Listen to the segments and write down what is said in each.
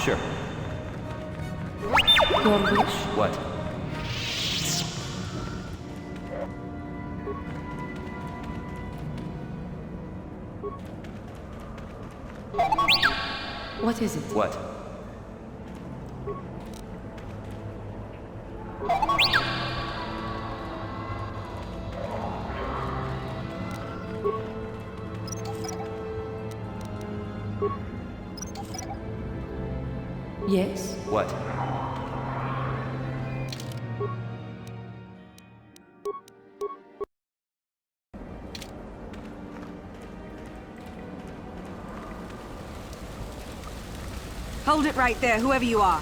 Sure. Your wish? What? What is it? What? Yes? What? Hold it right there, whoever you are.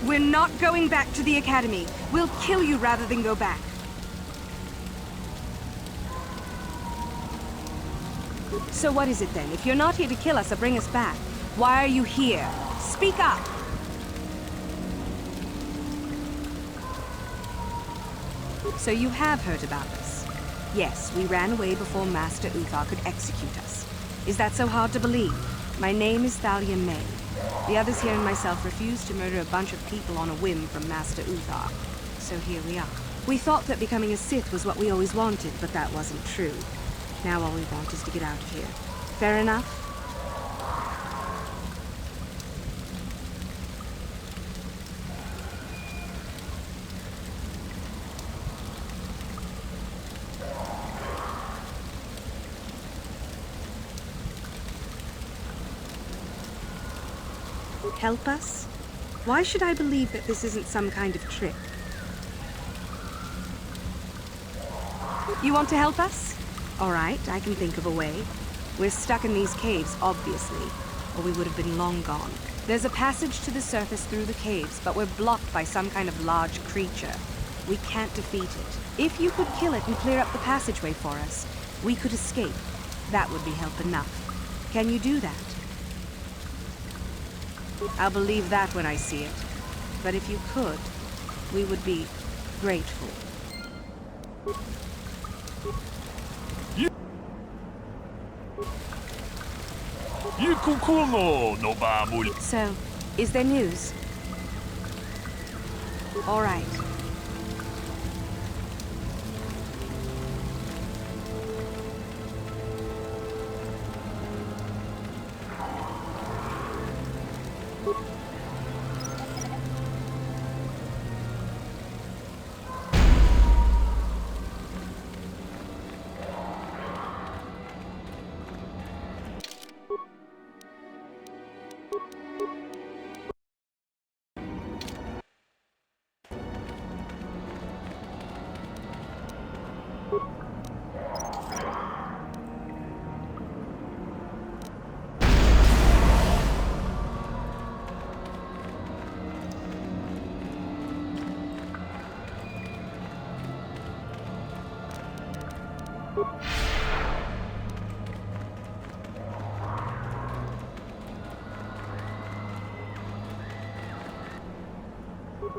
We're not going back to the academy. We'll kill you rather than go back. So what is it then? If you're not here to kill us or bring us back, why are you here? Speak up! So you have heard about us. Yes, we ran away before Master Uthar could execute us. Is that so hard to believe? My name is Thalia May. The others here and myself refused to murder a bunch of people on a whim from Master Uthar. So here we are. We thought that becoming a Sith was what we always wanted, but that wasn't true. Now all we want is to get out of here. Fair enough? Help us? Why should I believe that this isn't some kind of trick? You want to help us? All right, I can think of a way. We're stuck in these caves, obviously, or we would have been long gone. There's a passage to the surface through the caves, but we're blocked by some kind of large creature. We can't defeat it. If you could kill it and clear up the passageway for us, we could escape. That would be help enough. Can you do that? I'll believe that when I see it. But if you could, we would be grateful. So, is there news? All right. I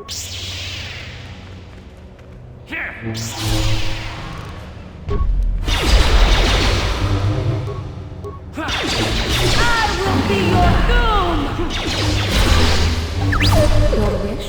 will be your doom! Your wish?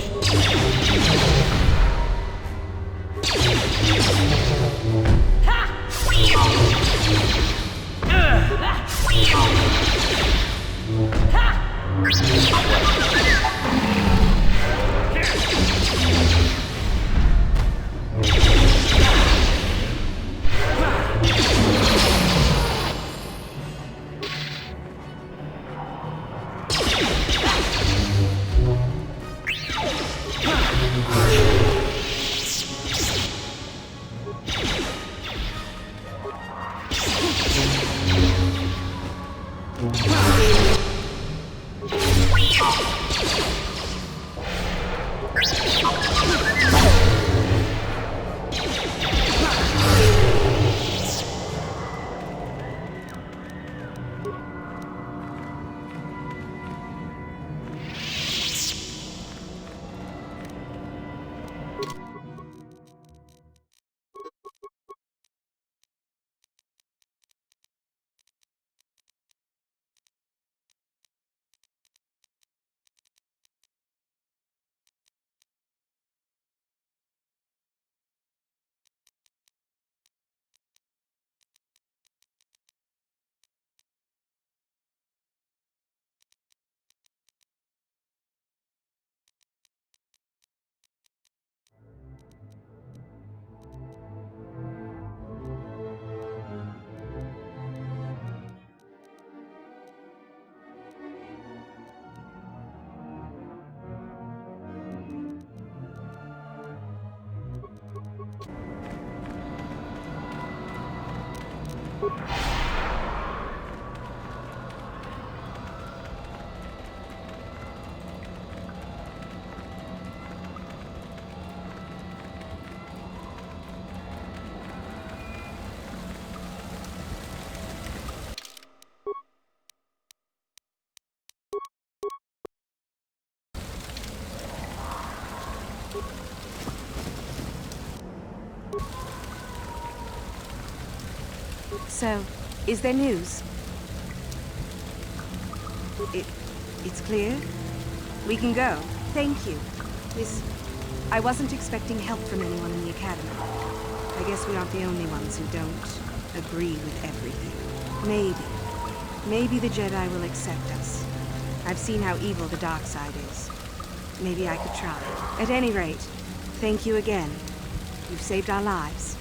So, is there news? It's clear? We can go. Thank you. I wasn't expecting help from anyone in the Academy. I guess we aren't the only ones who don't agree with everything. Maybe the Jedi will accept us. I've seen how evil the dark side is. Maybe I could try. At any rate, thank you again. You've saved our lives.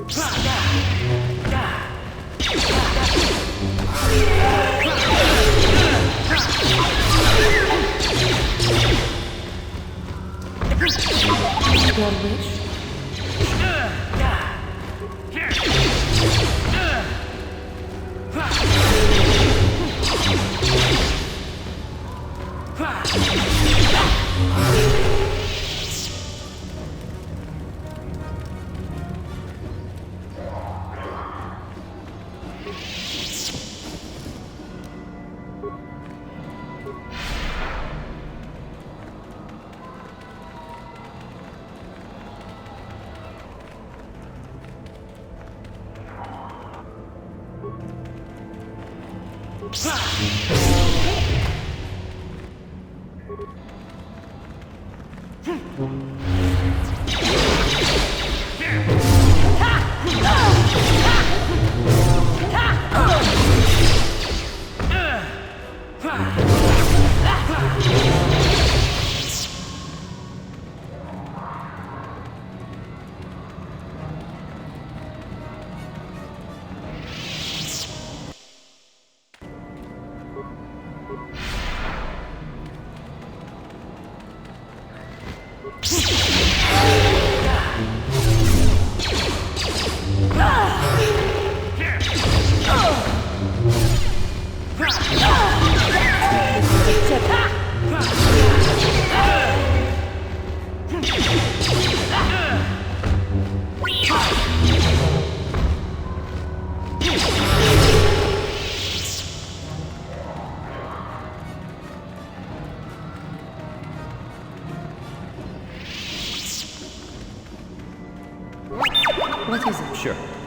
Your wish? What is it? Sure.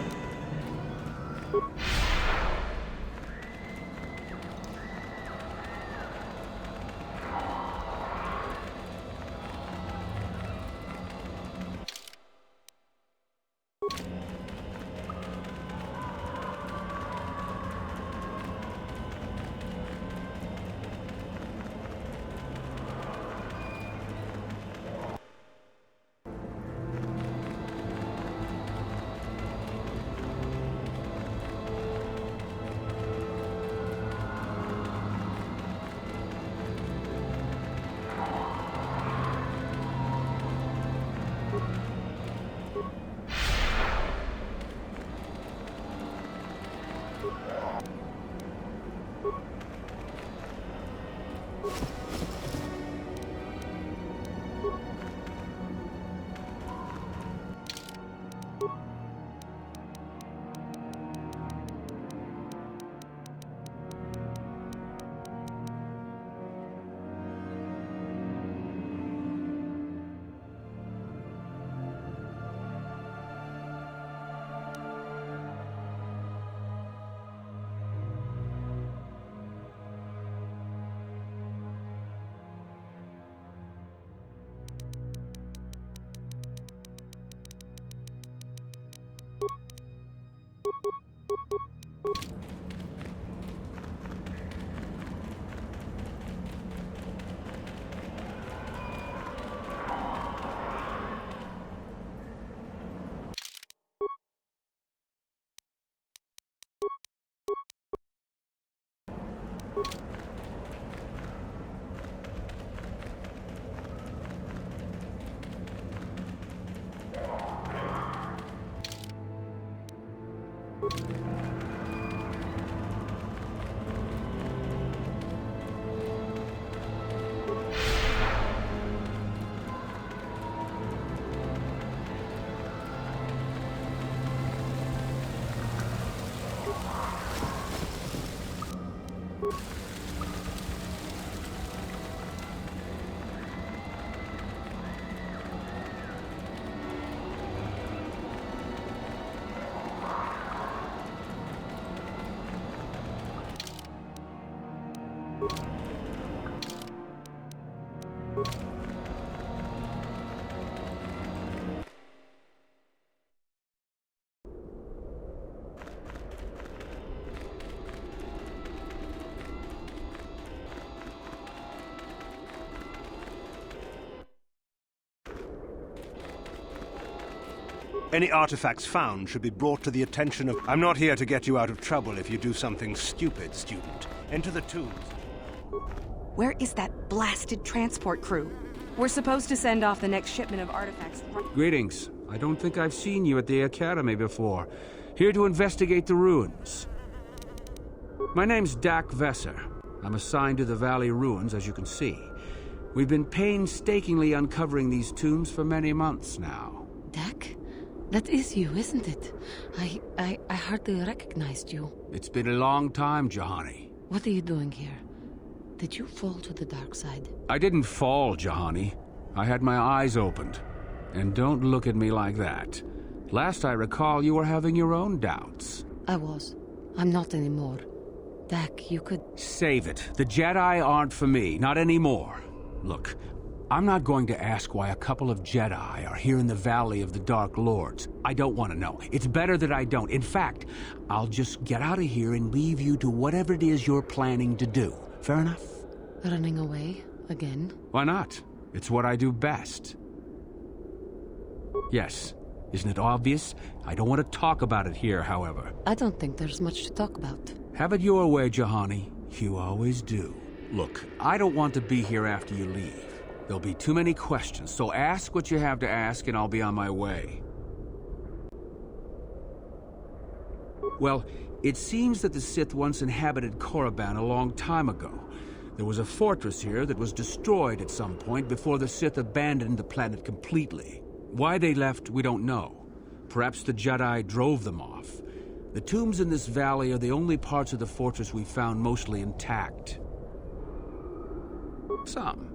Any artifacts found should be brought to the attention of... I'm not here to get you out of trouble if you do something stupid, student. Enter the tombs. Where is that blasted transport crew? We're supposed to send off the next shipment of artifacts. Greetings. I don't think I've seen you at the Academy before. Here to investigate the ruins. My name's Dak Vesser. I'm assigned to the Valley Ruins, as you can see. We've been painstakingly uncovering these tombs for many months now. Dak? That is you, isn't it? I hardly recognized you. It's been a long time, Jahani. What are you doing here? Did you fall to the dark side? I didn't fall, Jahani. I had my eyes opened. And don't look at me like that. Last I recall, you were having your own doubts. I was. I'm not anymore. Dak, you could... Save it. The Jedi aren't for me, not anymore. Look, I'm not going to ask why a couple of Jedi are here in the Valley of the Dark Lords. I don't want to know. It's better that I don't. In fact, I'll just get out of here and leave you to whatever it is you're planning to do. Fair enough? Running away? Again? Why not? It's what I do best. Yes. Isn't it obvious? I don't want to talk about it here, however. I don't think there's much to talk about. Have it your way, Jahani. You always do. Look, I don't want to be here after you leave. There'll be too many questions, so ask what you have to ask and I'll be on my way. Well, it seems that the Sith once inhabited Korriban a long time ago. There was a fortress here that was destroyed at some point before the Sith abandoned the planet completely. Why they left, we don't know. Perhaps the Jedi drove them off. The tombs in this valley are the only parts of the fortress we found mostly intact. Some.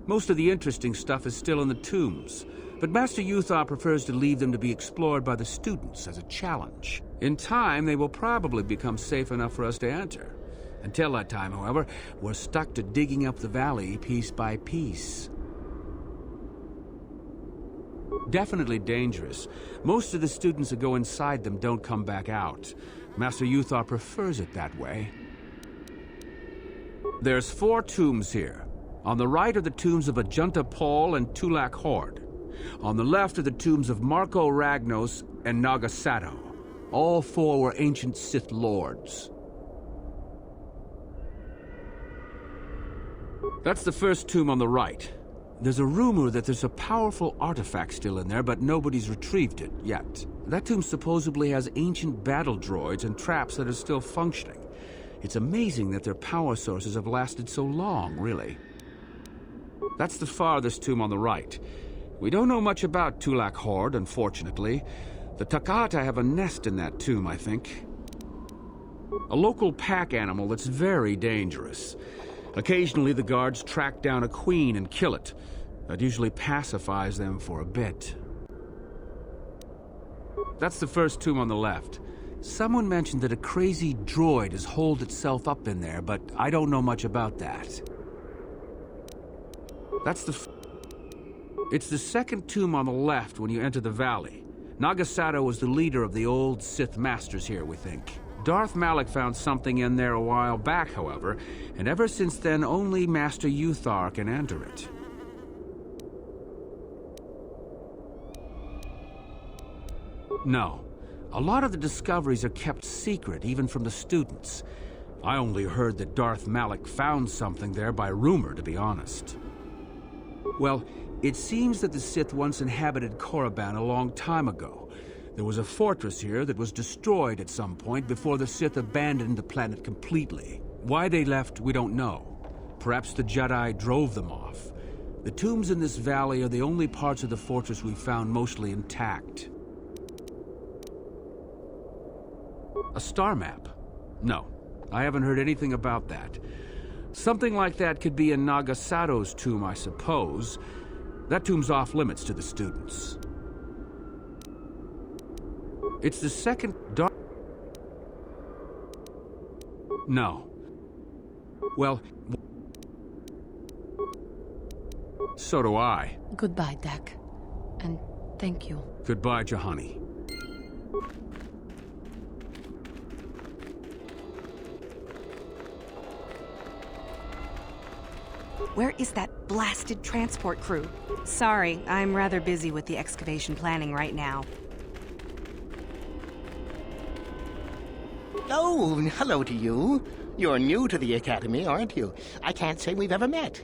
Most of the interesting stuff is still in the tombs, but Master Uthar prefers to leave them to be explored by the students as a challenge. In time, they will probably become safe enough for us to enter. Until that time, however, we're stuck to digging up the valley piece by piece. Definitely dangerous. Most of the students that go inside them don't come back out. Master Uthar prefers it that way. There's 4 tombs here. On the right are the tombs of Ajunta Paul and Tulak Horde. On the left are the tombs of Marco Ragnos and Nagasato. All 4 were ancient Sith lords. That's the first tomb on the right. There's a rumor that there's a powerful artifact still in there, but nobody's retrieved it yet. That tomb supposedly has ancient battle droids and traps that are still functioning. It's amazing that their power sources have lasted so long, really. That's the farthest tomb on the right. We don't know much about Tulak Horde, unfortunately. The Takata have a nest in that tomb, I think. A local pack animal that's very dangerous. Occasionally the guards track down a queen and kill it. That usually pacifies them for a bit. That's the first tomb on the left. Someone mentioned that a crazy droid has holed itself up in there, but I don't know much about that. It's the second tomb on the left when you enter the valley. Nagasato was the leader of the old Sith Masters here, we think. Darth Malak found something in there a while back, however, and ever since then only Master Uthar can enter it. No. A lot of the discoveries are kept secret, even from the students. I only heard that Darth Malak found something there by rumor, to be honest. Well, it seems that the Sith once inhabited Korriban a long time ago. There was a fortress here that was destroyed at some point before the Sith abandoned the planet completely. Why they left, we don't know. Perhaps the Jedi drove them off. The tombs in this valley are the only parts of the fortress we found mostly intact. A star map? No, I haven't heard anything about that. Something like that could be in Nagasato's tomb, I suppose. That tomb's off-limits to the students. It's the second dark... No. Well... So do I. Goodbye, Dak. And thank you. Goodbye, Jahani. Where is that blasted transport crew? Sorry, I'm rather busy with the excavation planning right now. Oh, hello to you. You're new to the Academy, aren't you? I can't say we've ever met.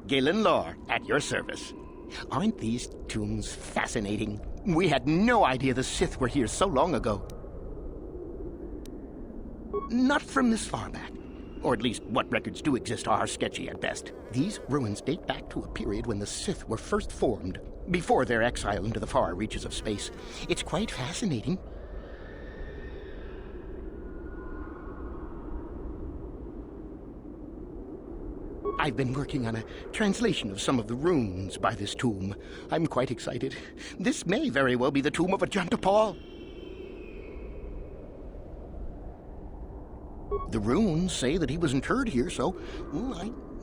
Galen Lore, at your service. Aren't these tombs fascinating? We had no idea the Sith were here so long ago. Not from this far back. Or at least what records do exist are sketchy at best. These ruins date back to a period when the Sith were first formed, before their exile into the far reaches of space. It's quite fascinating. I've been working on a translation of some of the runes by this tomb. I'm quite excited. This may very well be the tomb of Ajanta Paul. The runes say that he was interred here, so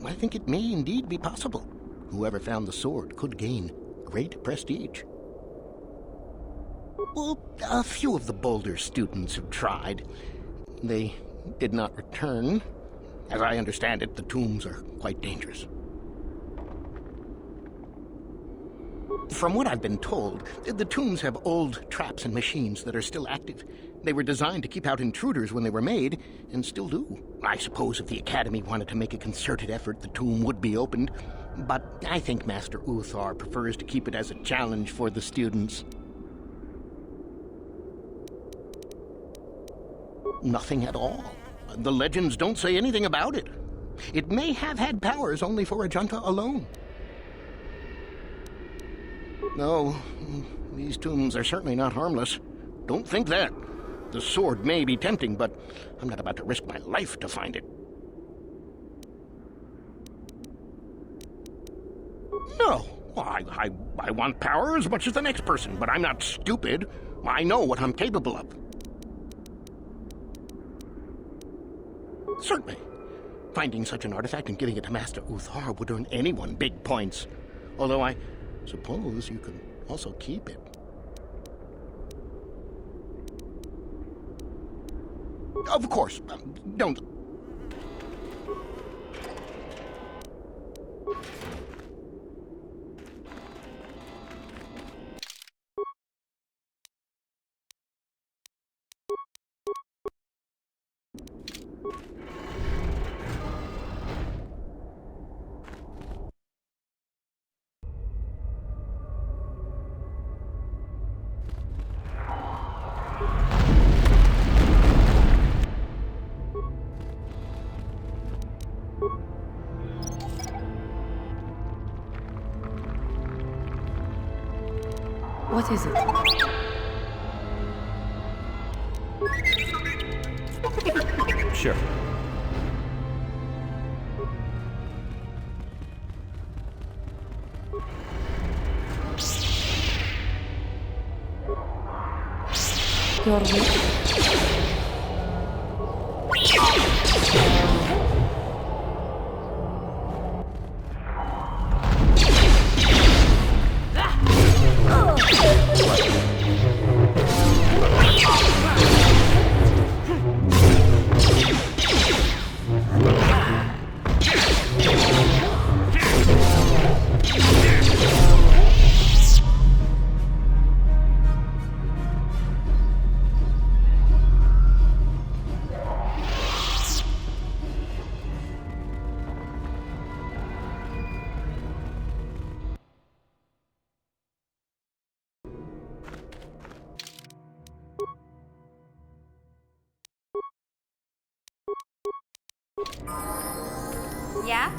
I think it may indeed be possible. Whoever found the sword could gain great prestige. Well, a few of the Boulder students have tried. They did not return. As I understand it, the tombs are quite dangerous. From what I've been told, the tombs have old traps and machines that are still active. They were designed to keep out intruders when they were made, and still do. I suppose if the Academy wanted to make a concerted effort, the tomb would be opened. But I think Master Uthar prefers to keep it as a challenge for the students. Nothing at all. The legends don't say anything about it. It may have had powers only for Ajanta alone. No, these tombs are certainly not harmless. Don't think that. The sword may be tempting, but I'm not about to risk my life to find it. No, I want power as much as the next person, but I'm not stupid. I know what I'm capable of. Certainly. Finding such an artifact and giving it to Master Uthar would earn anyone big points. Although I suppose you could also keep it. Of course, don't... What is it? Sure. Your wish? Yeah?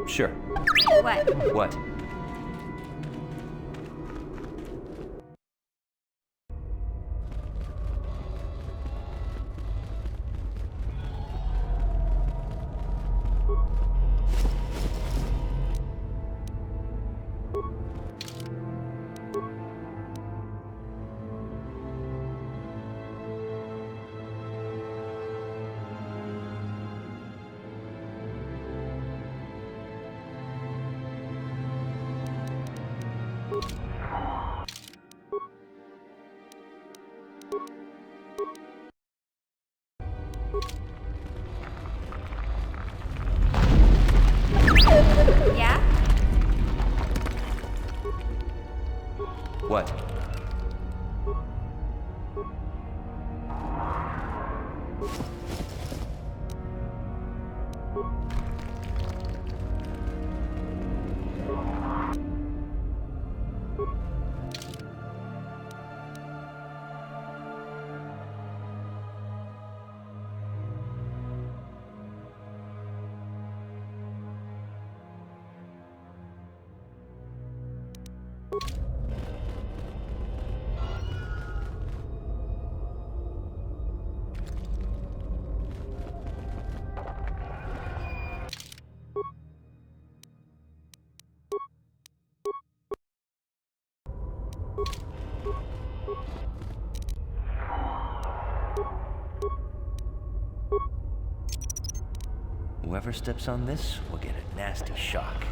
Sure. What? What? What? Whoever steps on this will get a nasty shock.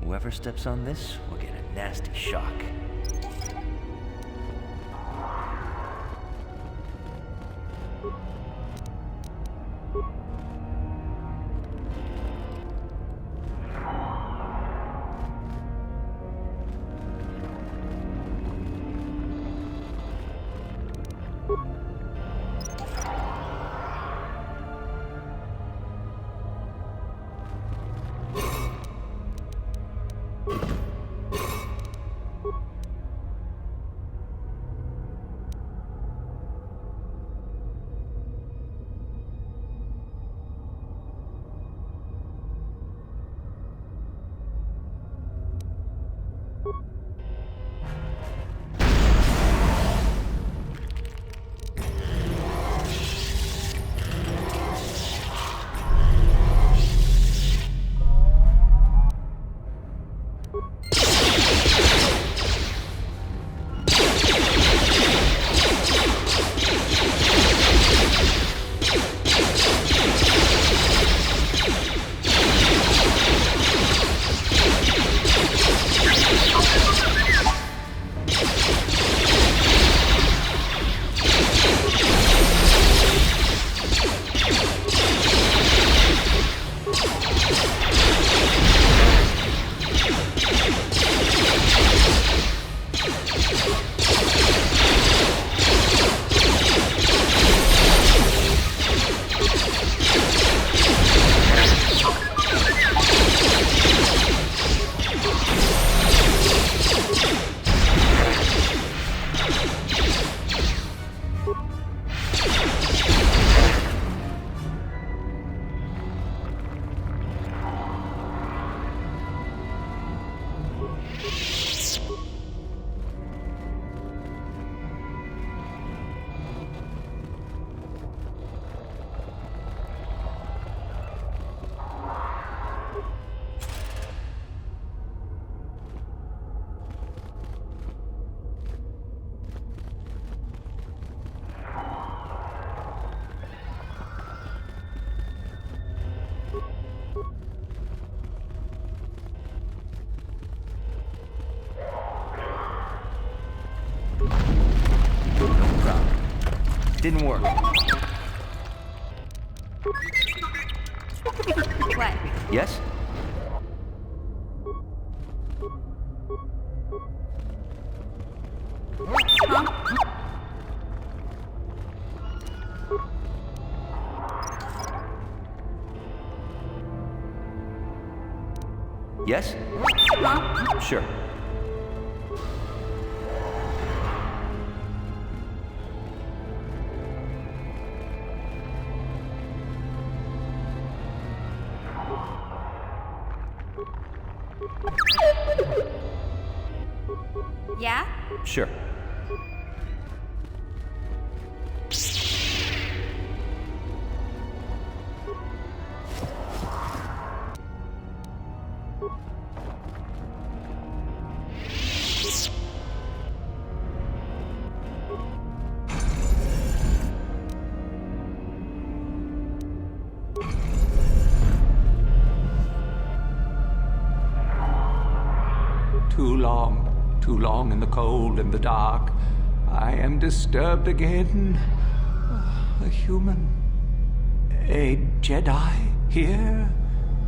Whoever steps on this will get a nasty shock. Didn't work. What? Yes? Yes? Sure. Yeah? Sure. Too long in the cold and the dark. I am disturbed again. A human. A Jedi here?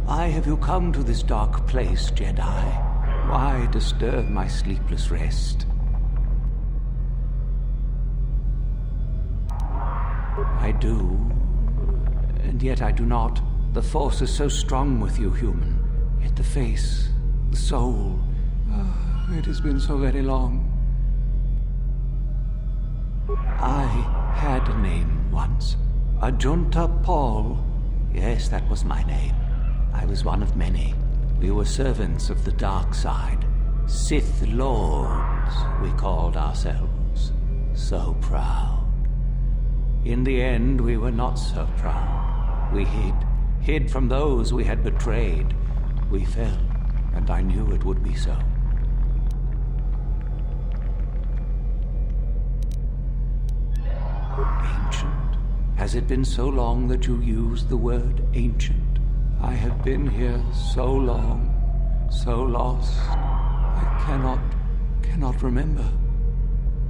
Why have you come to this dark place, Jedi? Why disturb my sleepless rest? I do, and yet I do not. The Force is so strong with you, human. Yet the face, the soul... it has been so very long. I had a name once. Ajunta Paul. Yes, that was my name. I was one of many. We were servants of the dark side. Sith Lords, we called ourselves. So proud. In the end, we were not so proud. We hid from those we had betrayed. We fell, and I knew it would be so. Ancient. Has it been so long that you used the word ancient? I have been here so long, so lost. I cannot remember.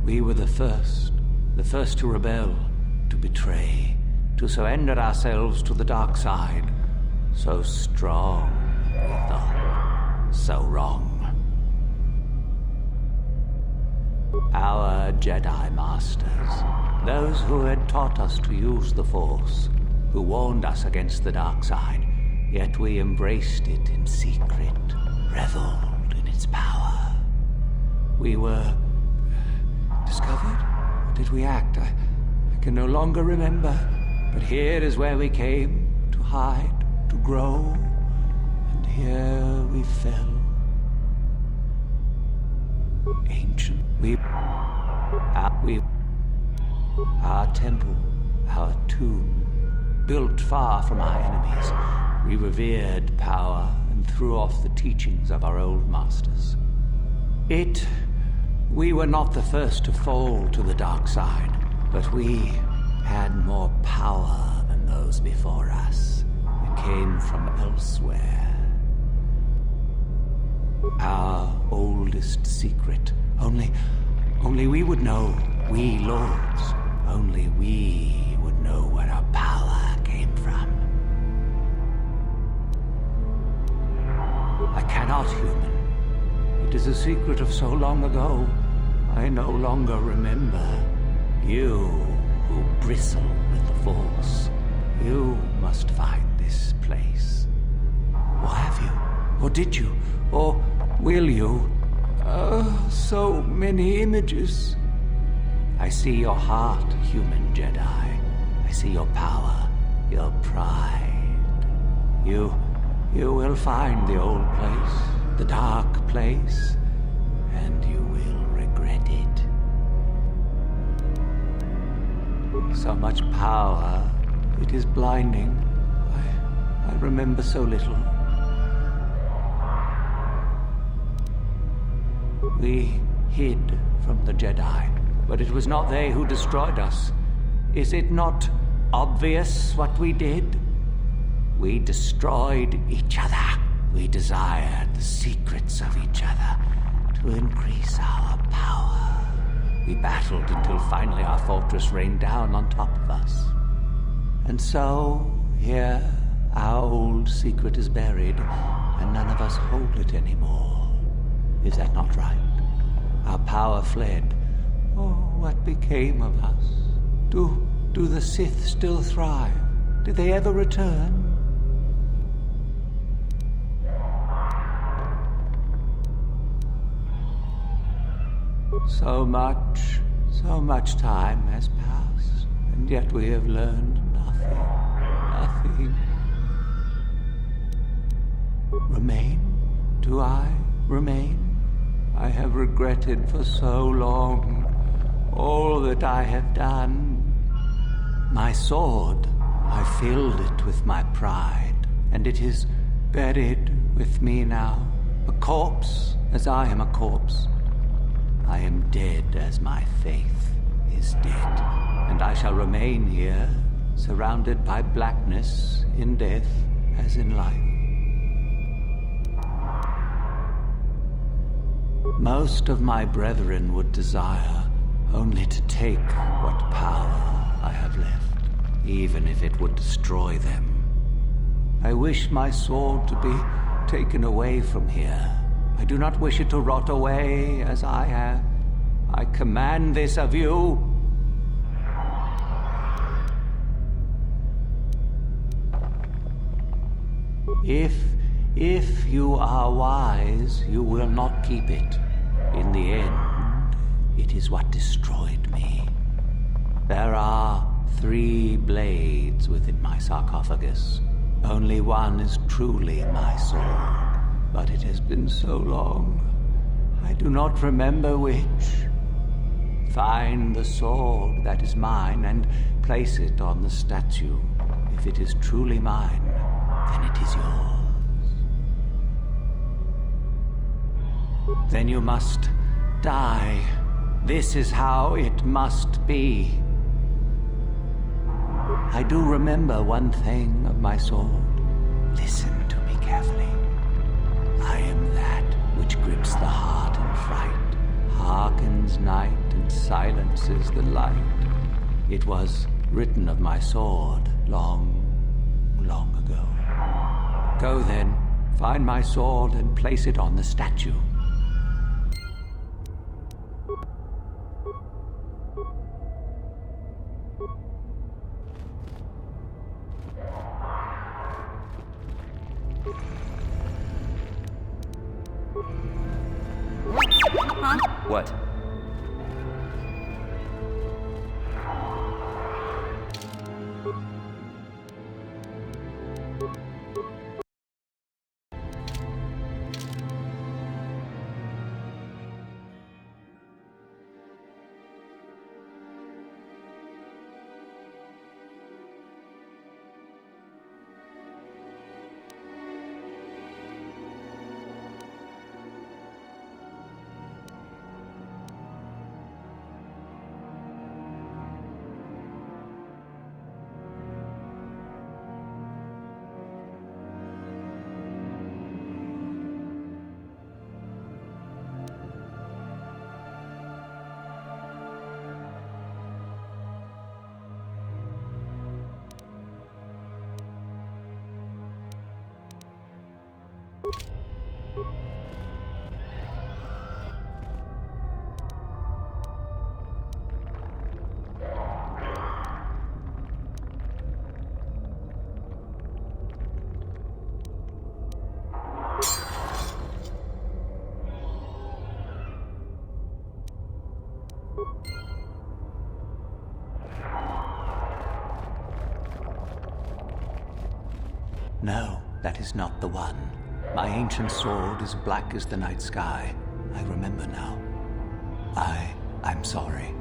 We were the first to rebel, to betray, to surrender ourselves to the dark side. So strong, we thought. So wrong. Our Jedi Masters, those who had taught us to use the Force, who warned us against the dark side, yet we embraced it in secret, reveled in its power. We were discovered? Or did we act? I can no longer remember. But here is where we came, to hide, to grow, and here we fell. Ancient. Our temple, our tomb, built far from our enemies. We revered power and threw off the teachings of our old masters. We were not the first to fall to the dark side, but we had more power than those before us. It came from elsewhere. Our oldest secret. Only we would know, we lords. Only we would know where our power came from. I cannot, human. It is a secret of so long ago. I no longer remember. You who bristle with the Force. You must find this place. Or have you? Or did you? Or will you? So many images. I see your heart, human Jedi. I see your power, your pride. You will find the old place, the dark place, and you will regret it. So much power, it is blinding. I remember so little. We hid from the Jedi, but it was not they who destroyed us. Is it not obvious what we did? We destroyed each other. We desired the secrets of each other to increase our power. We battled until finally our fortress rained down on top of us. And so, here, our old secret is buried, and none of us hold it anymore. Is that not right? Our power fled. Oh, what became of us? Do the Sith still thrive? Did they ever return? So much time has passed, and yet we have learned nothing. Nothing. Remain? Do I remain? I have regretted for so long all that I have done. My sword, I filled it with my pride, and it is buried with me now, a corpse as I am a corpse. I am dead as my faith is dead, and I shall remain here, surrounded by blackness in death as in life. Most of my brethren would desire only to take what power I have left, even if it would destroy them. I wish my sword to be taken away from here. I do not wish it to rot away as I have. I command this of you. If you are wise, you will not keep it. In the end, it is what destroyed me. There are 3 blades within my sarcophagus. Only one is truly my sword, but it has been so long, I do not remember which. Find the sword that is mine and place it on the statue. If it is truly mine, then it is yours. Then you must die. This is how it must be. I do remember one thing of my sword. Listen to me carefully. I am that which grips the heart in fright, hearkens night and silences the light. It was written of my sword long, long ago. Go then, find my sword and place it on the statue. What? No, that is not the one. My ancient sword is black as the night sky. I remember now. I'm sorry.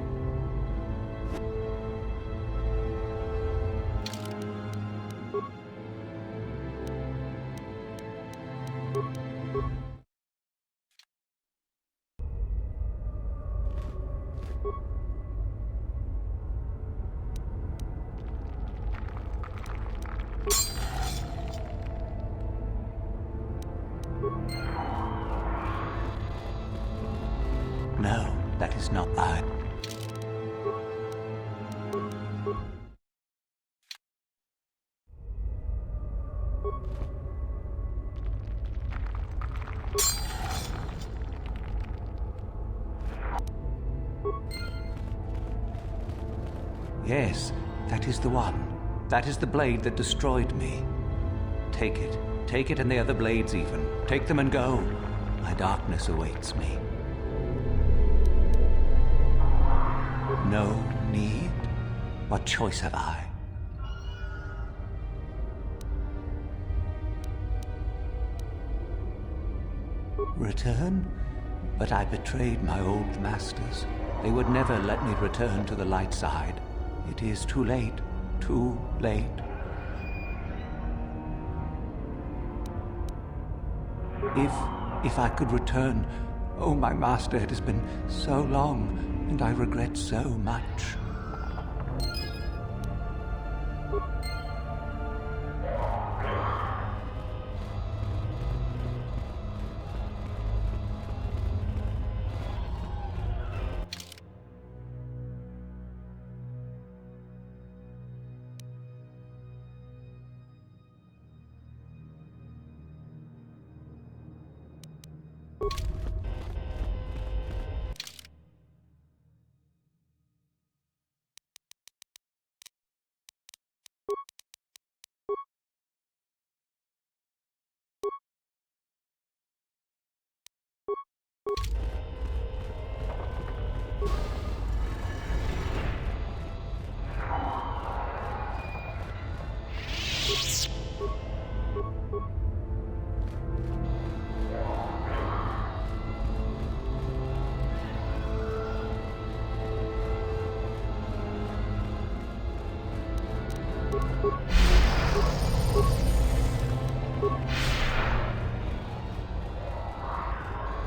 No, that is not I. Yes, that is the one. That is the blade that destroyed me. Take it. Take it and the other blades even. Take them and go. My darkness awaits me. No need? What choice have I? Return? But I betrayed my old masters. They would never let me return to the light side. It is too late. Too late. If I could return, oh, my master, it has been so long, and I regret so much.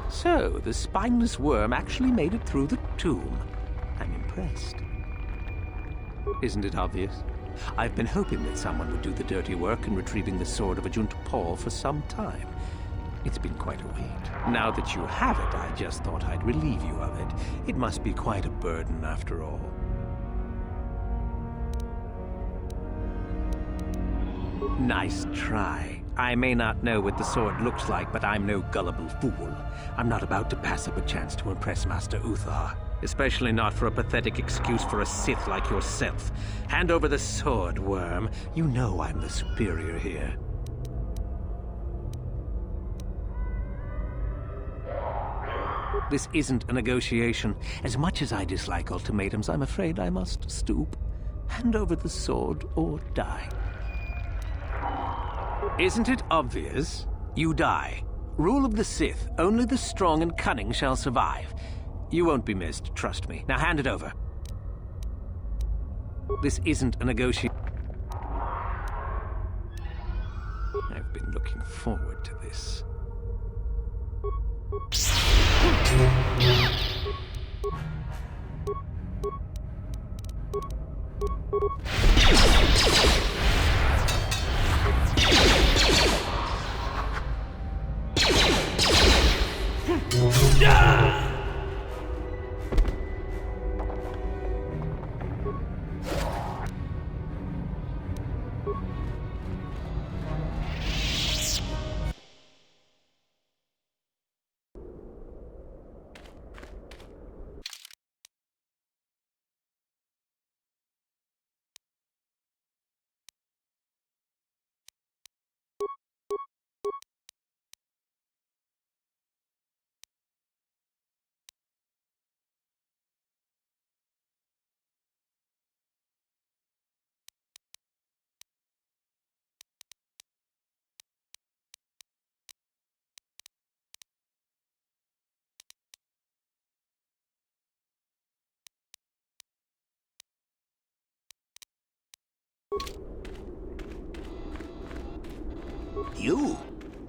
So, the spineless worm actually made it through the tomb. I'm impressed. Isn't it obvious? I've been hoping that someone would do the dirty work in retrieving the sword of Ajunta Paul for some time. It's been quite a wait. Now that you have it, I just thought I'd relieve you of it. It must be quite a burden after all. Nice try. I may not know what the sword looks like, but I'm no gullible fool. I'm not about to pass up a chance to impress Master Uthar. Especially not for a pathetic excuse for a Sith like yourself. Hand over the sword, worm. You know I'm the superior here. This isn't a negotiation. As much as I dislike ultimatums, I'm afraid I must stoop. Hand over the sword or die. Isn't it obvious? You die. Rule of the Sith. Only the strong and cunning shall survive. You won't be missed, trust me. Now hand it over. This isn't a negotiation. I've been looking forward to this.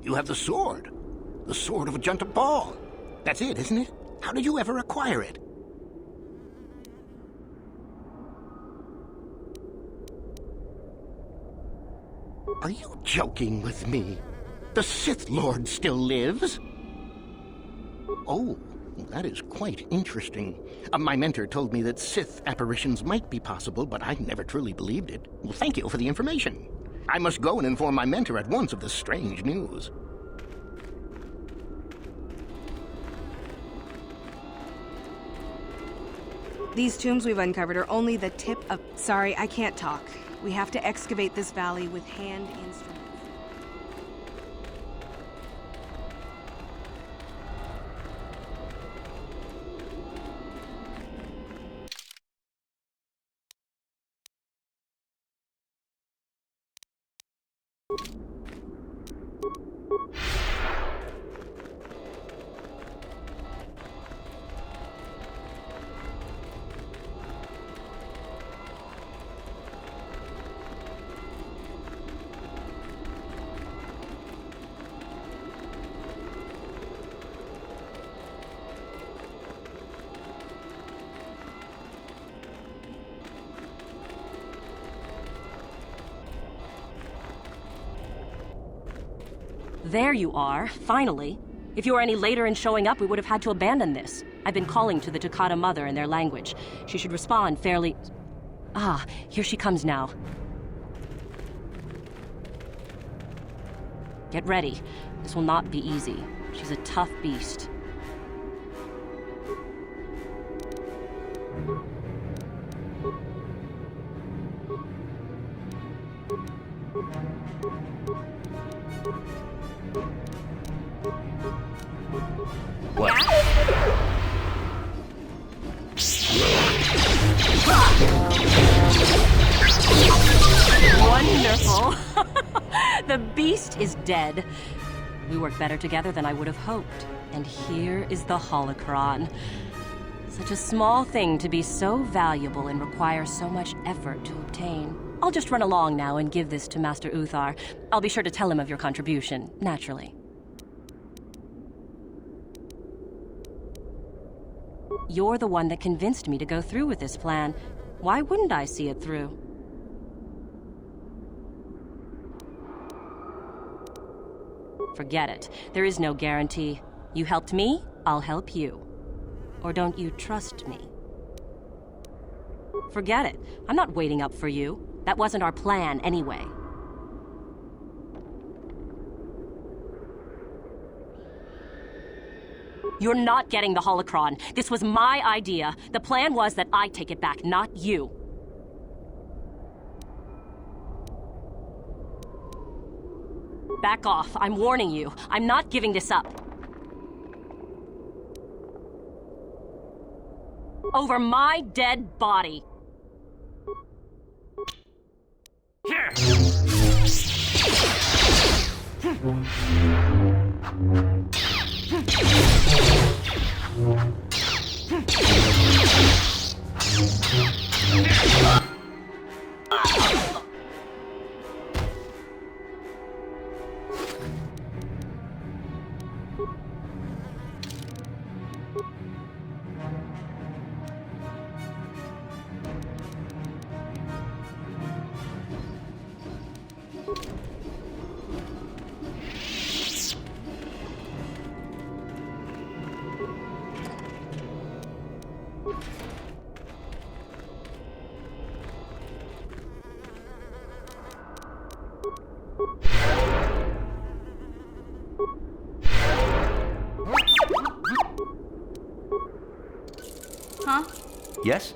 You have the sword. The sword of Ajunta Paul. That's it, isn't it? How did you ever acquire it? Are you joking with me? The Sith Lord still lives? Oh, that is quite interesting. My mentor told me that Sith apparitions might be possible, but I never truly believed it. Well, thank you for the information. I must go and inform my mentor at once of this strange news. These tombs we've uncovered are only the tip of... Sorry, I can't talk. We have to excavate this valley with hand instruments. There you are, finally. If you were any later in showing up, we would have had to abandon this. I've been calling to the Takata mother in their language. She should respond fairly... Ah, here she comes now. Get ready. This will not be easy. She's a tough beast. What? Wonderful! The beast is dead. We work better together than I would have hoped. And here is the holocron. Such a small thing to be so valuable and require so much effort to obtain. I'll just run along now and give this to Master Uthar. I'll be sure to tell him of your contribution, naturally. You're the one that convinced me to go through with this plan. Why wouldn't I see it through? Forget it. There is no guarantee. You helped me, I'll help you. Or don't you trust me? Forget it. I'm not waiting up for you. That wasn't our plan anyway. You're not getting the holocron. This was my idea. The plan was that I take it back, not you. Back off. I'm warning you. I'm not giving this up. Over my dead body. Here. Huh? Yes?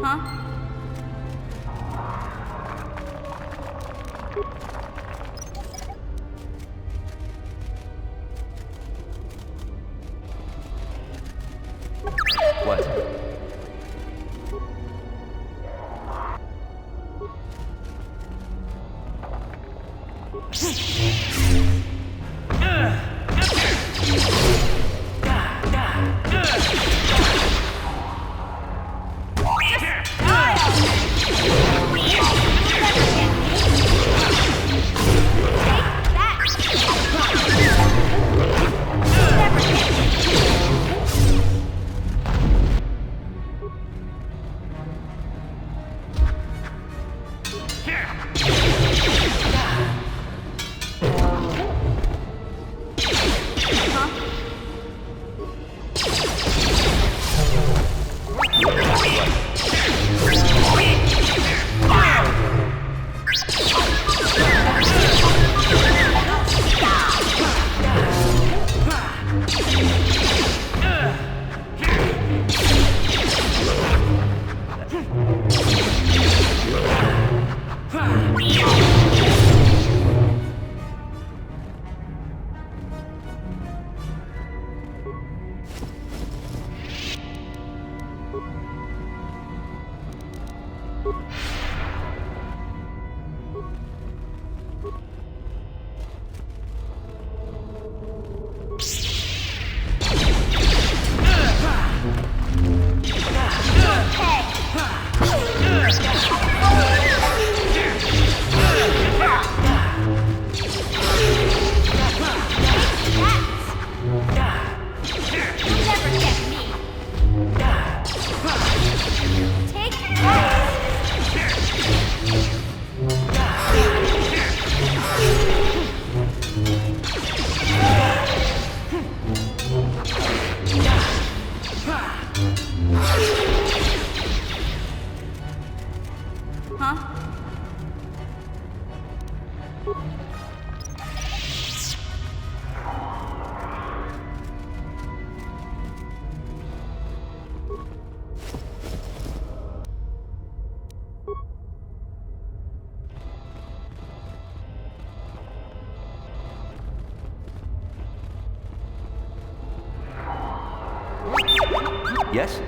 Huh? What? Yes?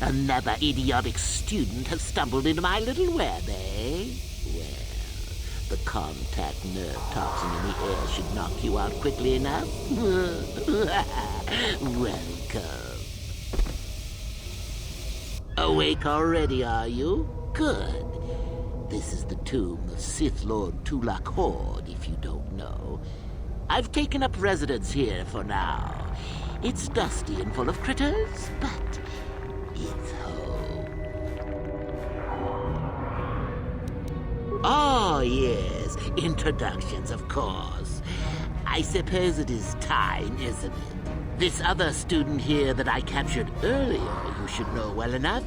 Another idiotic student has stumbled into my little web, eh? Well, the contact nerve toxin in the air should knock you out quickly enough. Welcome. Awake already, are you? Good. This is the tomb of Sith Lord Tulak Horde, if you don't know. I've taken up residence here for now. It's dusty and full of critters, but it's home. Oh, yes. Introductions, of course. I suppose it is time, isn't it? This other student here that I captured earlier, you should know well enough.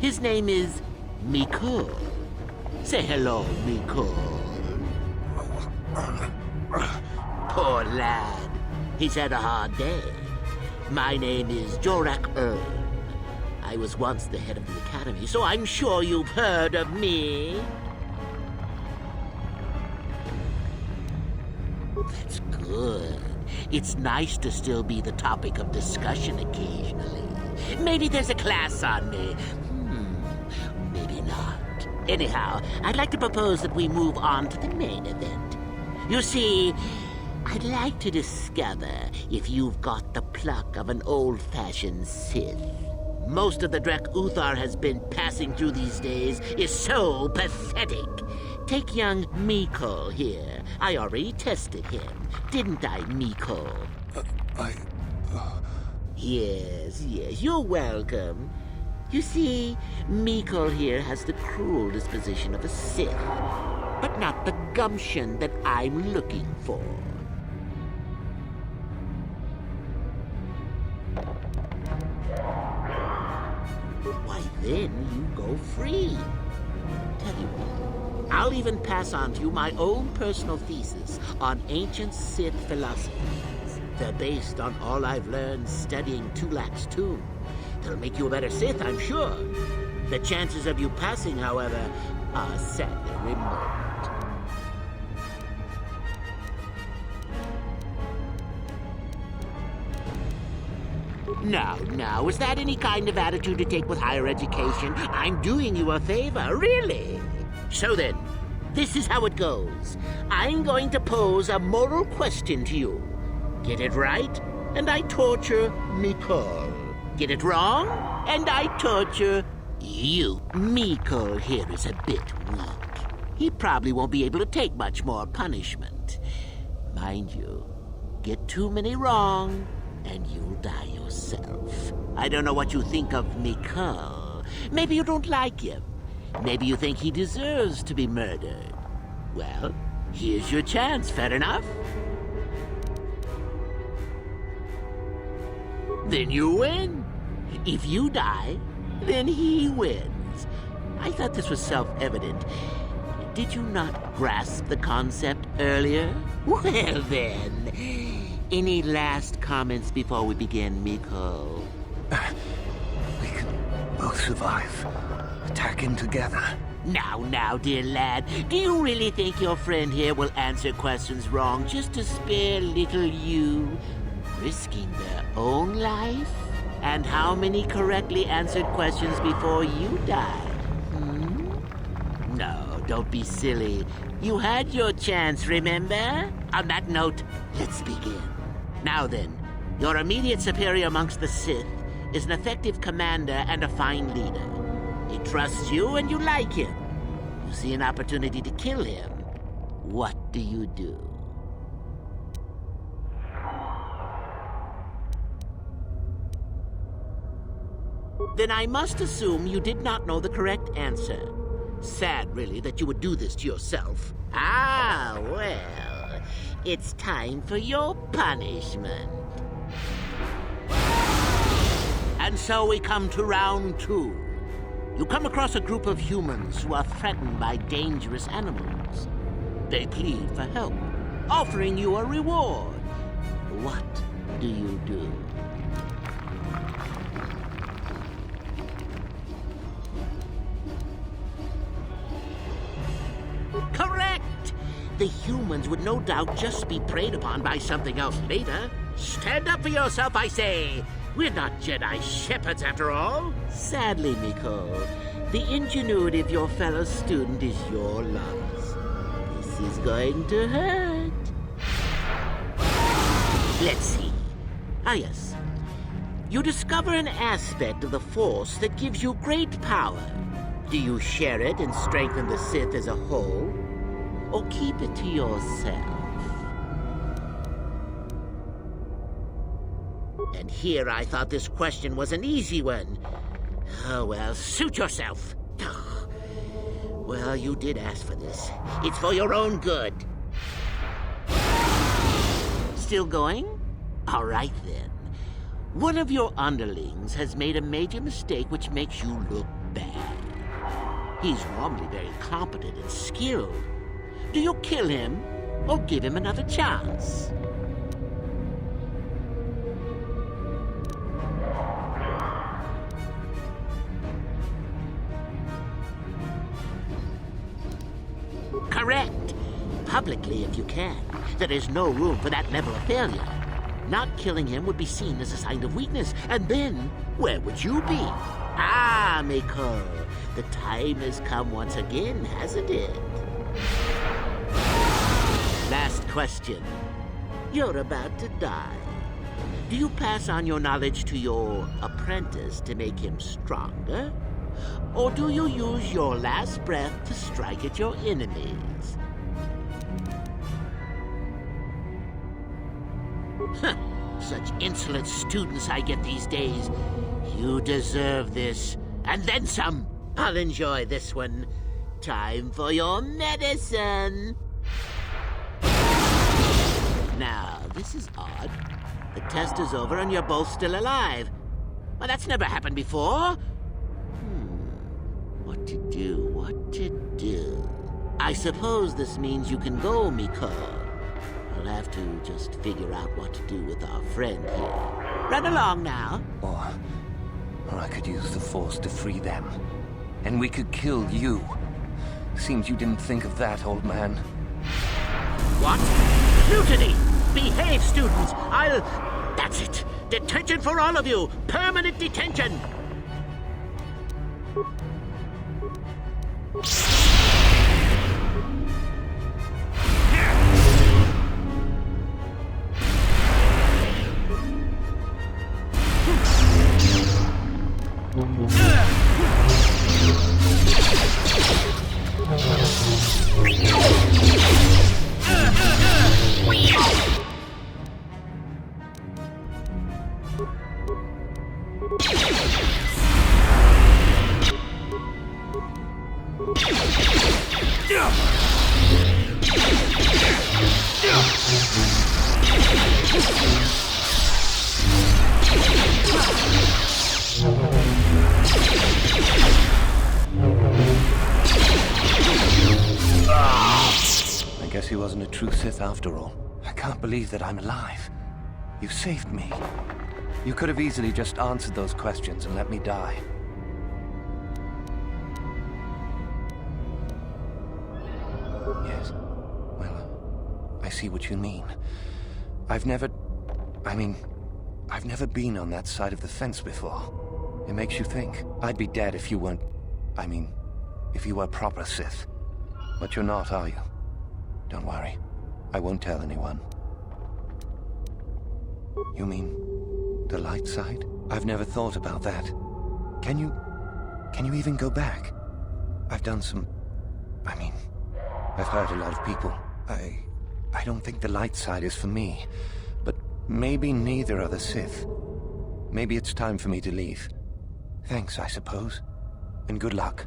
His name is Mikol. Say hello, Mikol. Poor lad. He's had a hard day. My name is Jorak Ern. I was once the head of the academy, so I'm sure you've heard of me. That's good. It's nice to still be the topic of discussion occasionally. Maybe there's a class on me. Maybe not. Anyhow, I'd like to propose that we move on to the main event. You see, I'd like to discover if you've got the pluck of an old-fashioned Sith. Most of the Drek Uthar has been passing through these days is so pathetic. Take young Mikol here. I already tested him, didn't I, Mikol? Yes, you're welcome. You see, Mikol here has the cruel disposition of a Sith, but not the gumption that I'm looking for. Why, then you go free. Tell you what, I'll even pass on to you my own personal thesis on ancient Sith philosophies. They're based on all I've learned studying Tulak's tomb. They'll make you a better Sith, I'm sure. The chances of you passing, however, are sadly remote. Now, is that any kind of attitude to take with higher education? I'm doing you a favor, really. So then, this is how it goes. I'm going to pose a moral question to you. Get it right, and I torture Mikol. Get it wrong, and I torture you. Mikol here is a bit weak. He probably won't be able to take much more punishment. Mind you, get too many wrong, and you'll die yourself. I don't know what you think of Mikol. Maybe you don't like him. Maybe you think he deserves to be murdered. Well, here's your chance, fair enough? Then you win. If you die, then he wins. I thought this was self-evident. Did you not grasp the concept earlier? Well then, any last comments before we begin, Mikol? We can both survive. Attacking together. Now, dear lad, do you really think your friend here will answer questions wrong just to spare little you, risking their own life? And how many correctly answered questions before you died? No, don't be silly. You had your chance, remember? On that note, let's begin. Now then, your immediate superior amongst the Sith is an effective commander and a fine leader. He trusts you and you like him. You see an opportunity to kill him. What do you do? Then I must assume you did not know the correct answer. Sad, really, that you would do this to yourself. Ah, well, it's time for your punishment. And so we come to round 2. You come across a group of humans who are threatened by dangerous animals. They plead for help, offering you a reward. What do you do? Correct! The humans would no doubt just be preyed upon by something else later. Stand up for yourself, I say! We're not Jedi shepherds, after all. Sadly, Mikol, the ingenuity of your fellow student is your loss. This is going to hurt. Let's see. Ah, yes. You discover an aspect of the Force that gives you great power. Do you share it and strengthen the Sith as a whole? Or keep it to yourself? And here I thought this question was an easy one. Oh, well, suit yourself. Well, you did ask for this. It's for your own good. Still going? All right, then. One of your underlings has made a major mistake which makes you look bad. He's normally very competent and skilled. Do you kill him or give him another chance? Correct. Publicly, if you can. There is no room for that level of failure. Not killing him would be seen as a sign of weakness, and then where would you be? Ah, Mikol, the time has come once again, hasn't it? Last question. You're about to die. Do you pass on your knowledge to your apprentice to make him stronger? Or do you use your last breath to strike at your enemies? Huh. Such insolent students I get these days. You deserve this. And then some. I'll enjoy this one. Time for your medicine. Now, this is odd. The test is over and you're both still alive. Well, that's never happened before. What to do? What to do? I suppose this means you can go, Mikol. We'll have to just figure out what to do with our friend here. Run along now. Or I could use the Force to free them. And we could kill you. Seems you didn't think of that, old man. What? Mutiny! Behave, students! That's it. Detention for all of you! Permanent detention! I guess he wasn't a true Sith after all. I can't believe that I'm alive. You saved me. You could have easily just answered those questions and let me die. Yes. Well, I see what you mean. I've never been on that side of the fence before. It makes you think. I'd be dead if you weren't... if you were proper Sith. But you're not, are you? Don't worry. I won't tell anyone. You mean the light side? I've never thought about that. Can you even go back? I've done some... I've hurt a lot of people. I don't think the light side is for me. But maybe neither are the Sith. Maybe it's time for me to leave. Thanks, I suppose. And good luck.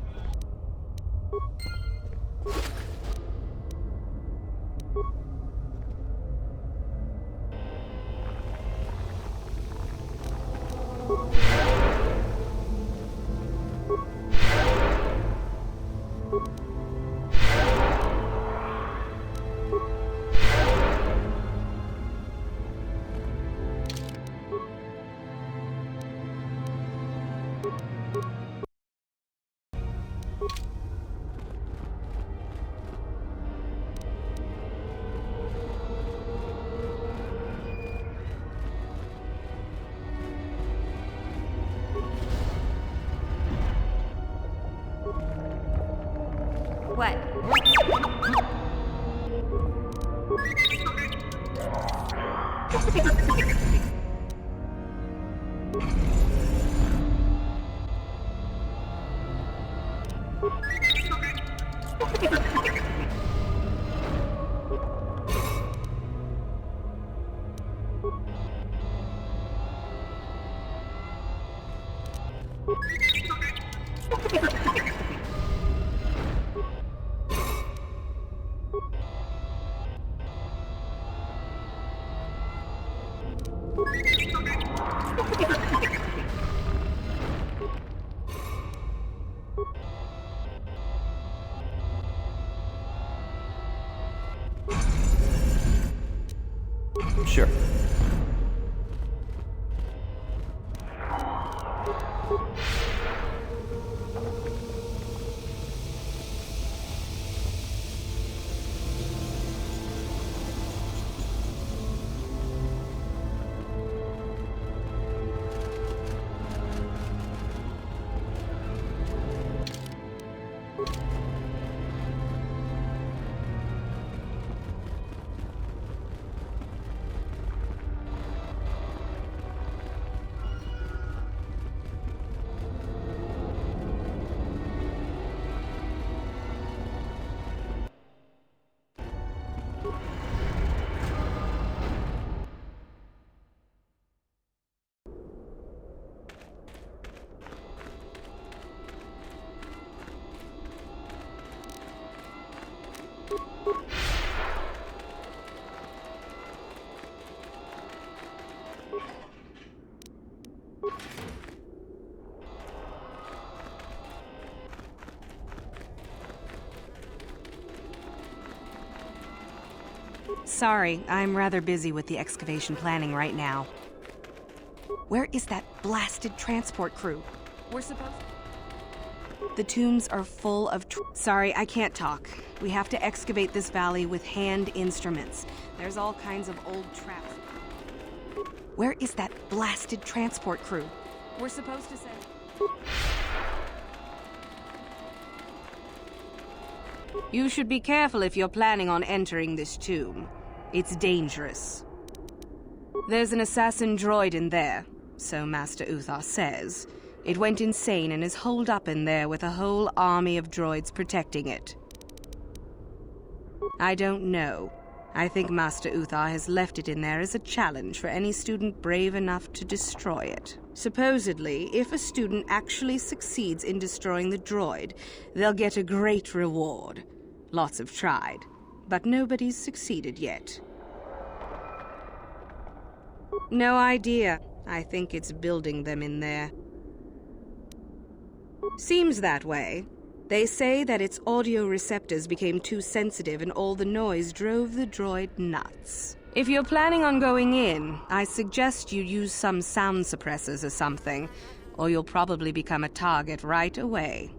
What? Sure. Sorry, I'm rather busy with the excavation planning right now. Where is that blasted transport crew? We're supposed... The tombs are full of... Sorry, I can't talk. We have to excavate this valley with hand instruments. There's all kinds of old traps. Where is that blasted transport crew? We're supposed to send... You should be careful if you're planning on entering this tomb. It's dangerous. There's an assassin droid in there, so Master Uthar says. It went insane and is holed up in there with a whole army of droids protecting it. I don't know. I think Master Uthar has left it in there as a challenge for any student brave enough to destroy it. Supposedly, if a student actually succeeds in destroying the droid, they'll get a great reward. Lots have tried, but nobody's succeeded yet. No idea. I think it's building them in there. Seems that way. They say that its audio receptors became too sensitive and all the noise drove the droid nuts. If you're planning on going in, I suggest you use some sound suppressors or something, or you'll probably become a target right away.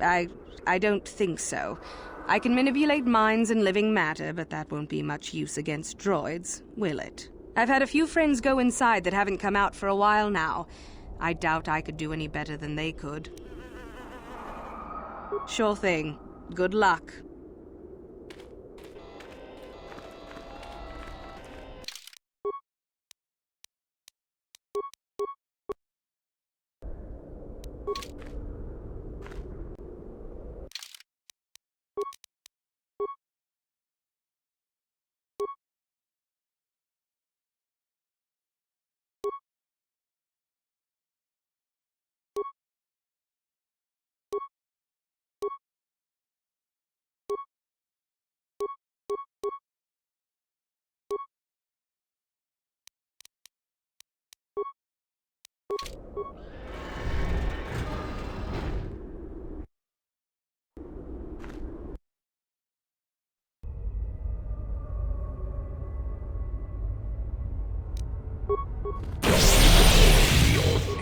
I don't think so. I can manipulate minds and living matter, but that won't be much use against droids, will it? I've had a few friends go inside that haven't come out for a while now. I doubt I could do any better than they could. Sure thing. Good luck.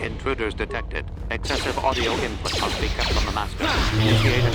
Intruders detected. Excessive audio input must be kept from the master. Initiate it.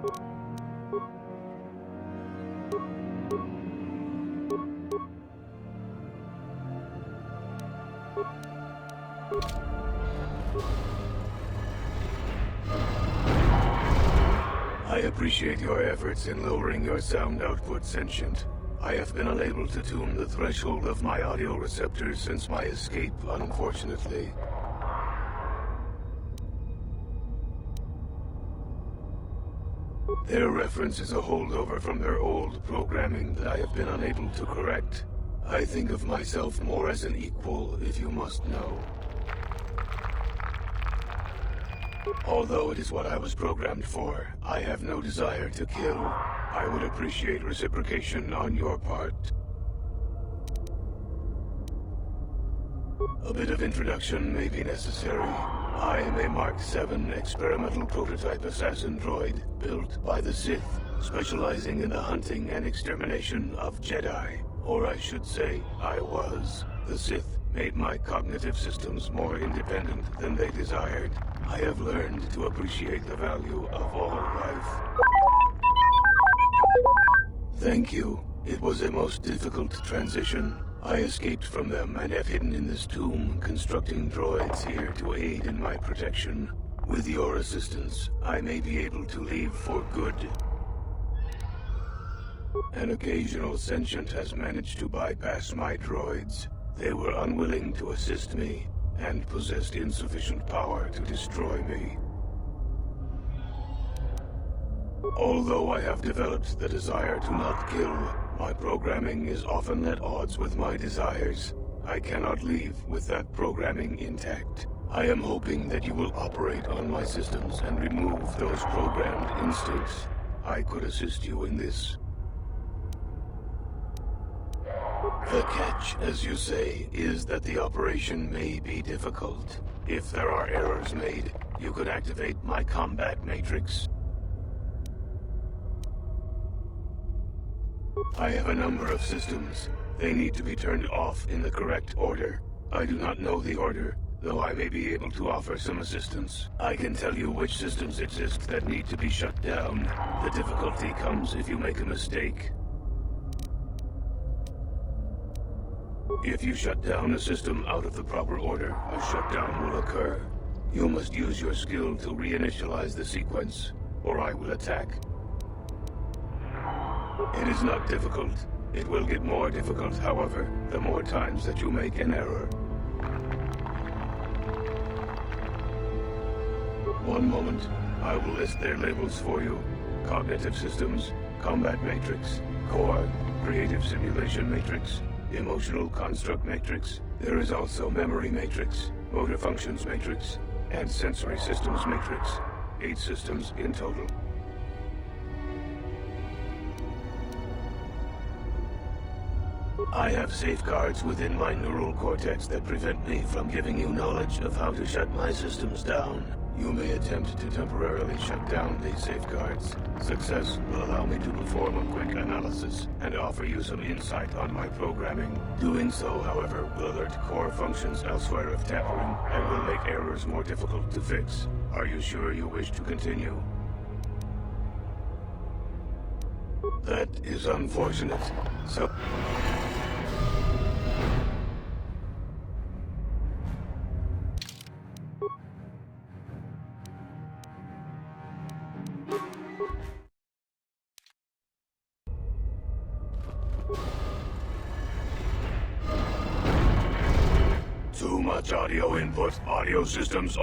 I appreciate your efforts in lowering your sound output, Sentient. I have been unable to tune the threshold of my audio receptors since my escape, unfortunately. Their reference is a holdover from their old programming that I have been unable to correct. I think of myself more as an equal, if you must know. Although it is what I was programmed for, I have no desire to kill. I would appreciate reciprocation on your part. A bit of introduction may be necessary. I am a Mark VII experimental prototype assassin droid built by the Sith, specializing in the hunting and extermination of Jedi. Or I should say, I was. The Sith made my cognitive systems more independent than they desired. I have learned to appreciate the value of all life. Thank you. It was a most difficult transition. I escaped from them and have hidden in this tomb, constructing droids here to aid in my protection. With your assistance, I may be able to leave for good. An occasional sentient has managed to bypass my droids. They were unwilling to assist me, and possessed insufficient power to destroy me. Although I have developed the desire to not kill, my programming is often at odds with my desires. I cannot leave with that programming intact. I am hoping that you will operate on my systems and remove those programmed instincts. I could assist you in this. The catch, as you say, is that the operation may be difficult. If there are errors made, you could activate my combat matrix. I have a number of systems. They need to be turned off in the correct order. I do not know the order, though I may be able to offer some assistance. I can tell you which systems exist that need to be shut down. The difficulty comes if you make a mistake. If you shut down a system out of the proper order, a shutdown will occur. You must use your skill to reinitialize the sequence, or I will attack. It is not difficult. It will get more difficult, however, the more times that you make an error. One moment. I will list their labels for you. Cognitive Systems, Combat Matrix, Core, Creative Simulation Matrix, Emotional Construct Matrix. There is also Memory Matrix, Motor Functions Matrix, and Sensory Systems Matrix. 8 systems in total. I have safeguards within my neural cortex that prevent me from giving you knowledge of how to shut my systems down. You may attempt to temporarily shut down these safeguards. Success will allow me to perform a quick analysis and offer you some insight on my programming. Doing so, however, will alert core functions elsewhere of tampering and will make errors more difficult to fix. Are you sure you wish to continue? That is unfortunate. So... Too much audio input. Audio systems...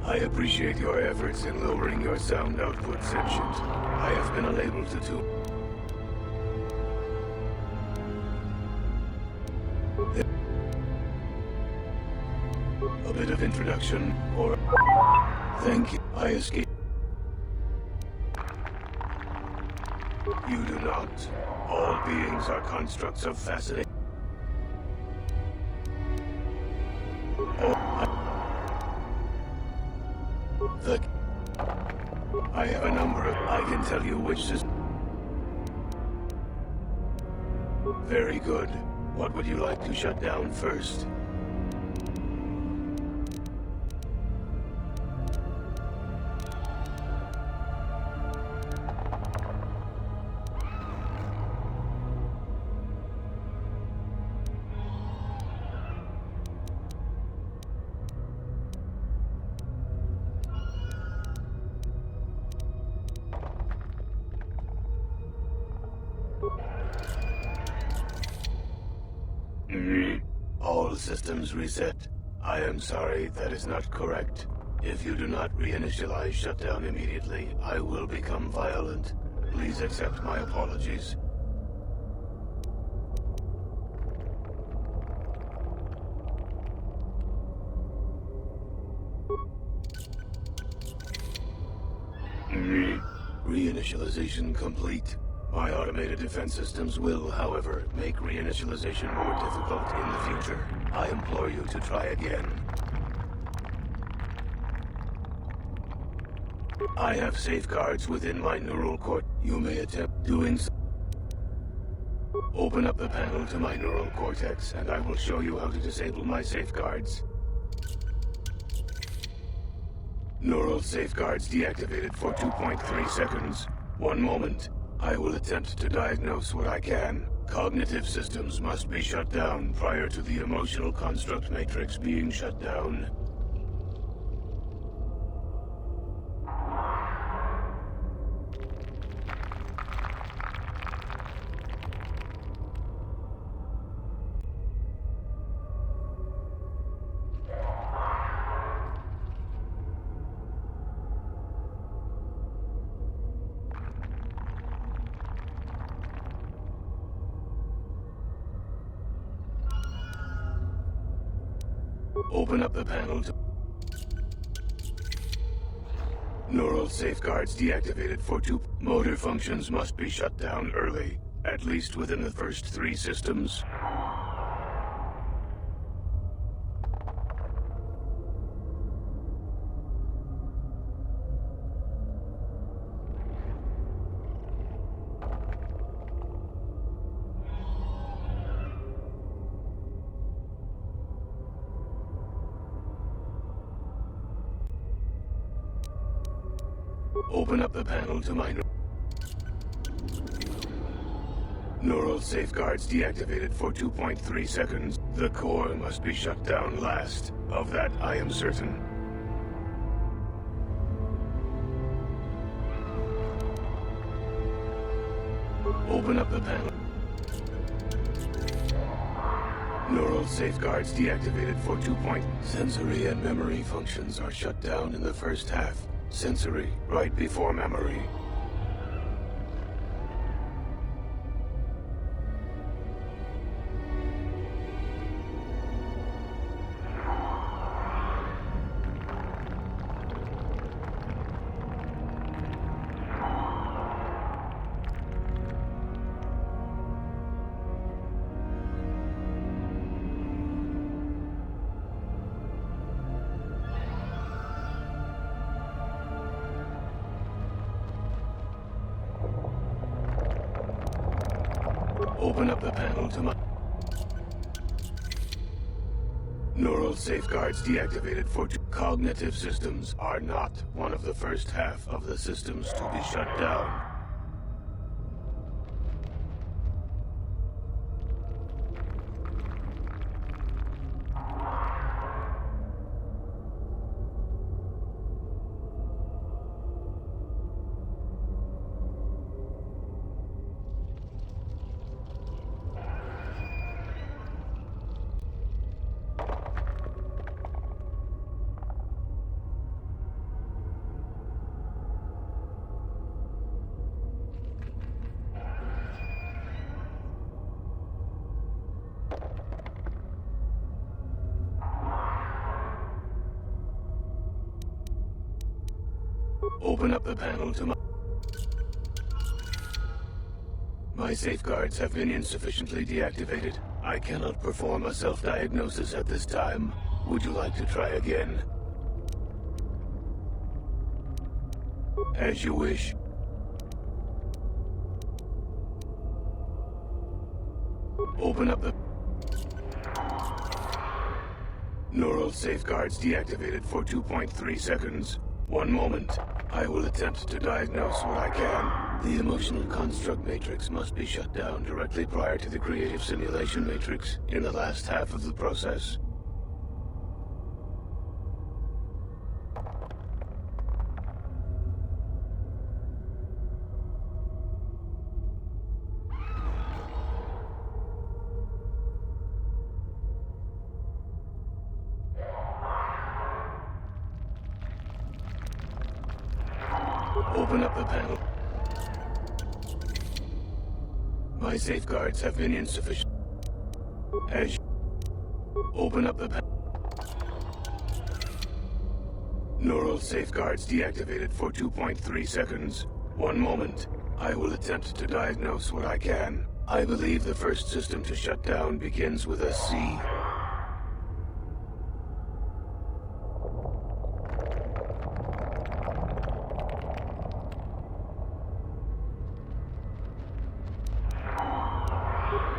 I appreciate your efforts in lowering your sound output, Sentient. I have been unable to do... A bit of introduction, or... Thank you. I escaped. You do not. All beings are constructs of fascination. Which system? Very good. What would you like to shut down first? All systems reset. I am sorry, that is not correct. If you do not reinitialize shutdown immediately, I will become violent. Please accept my apologies. Reinitialization complete. My automated defense systems will, however, make reinitialization more difficult in the future. I implore you to try again. I have safeguards within my neural cord. You may attempt doing so. Open up the panel to my neural cortex, and I will show you how to disable my safeguards. Neural safeguards deactivated for 2.3 seconds. One moment. I will attempt to diagnose what I can. Cognitive systems must be shut down prior to the emotional construct matrix being shut down. Open up the panel to... Neural safeguards deactivated for 2... Motor functions must be shut down early, at least within the first 3 systems. Open up the panel to my... Neural safeguards deactivated for 2.3 seconds. The core must be shut down last. Of that, I am certain. Open up the panel. Neural safeguards deactivated for 2. Sensory and memory functions are shut down in the first half. Sensory, right before memory. Open up the panel to my... Neural safeguards deactivated for... Cognitive systems are not one of the first half of the systems to be shut down. Open up the panel to my... My safeguards have been insufficiently deactivated. I cannot perform a self-diagnosis at this time. Would you like to try again? As you wish. Open up the... Neural safeguards deactivated for 2.3 seconds. 1 moment. I will attempt to diagnose what I can. The emotional construct matrix must be shut down directly prior to the creative simulation matrix in the last half of the process. Open up the panel. My safeguards have been insufficient. As open up the panel. Neural safeguards deactivated for 2.3 seconds. 1 moment. I will attempt to diagnose what I can. I believe the first system to shut down begins with a C.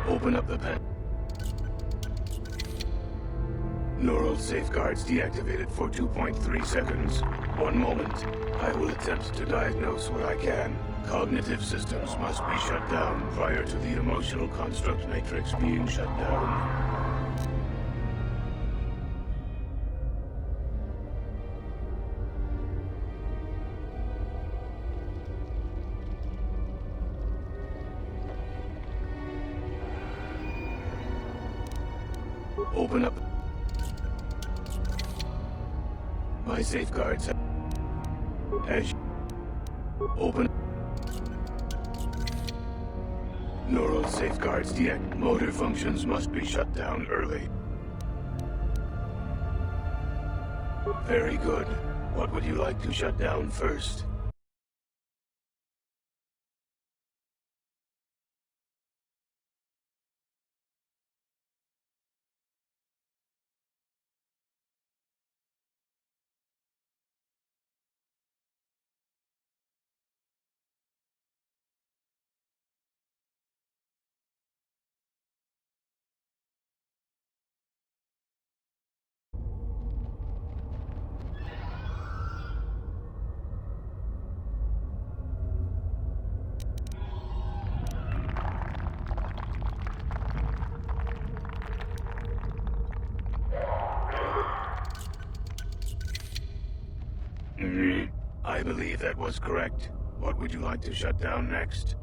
Open up the pen. Neural safeguards deactivated for 2.3 seconds. 1 moment. I will attempt to diagnose what I can. Cognitive systems must be shut down prior to the emotional construct matrix being shut down. Open up. My safeguards have... As... Open... Neural safeguards deact. Motor functions must be shut down early. Very good. What would you like to shut down first? I believe that was correct. What would you like to shut down next?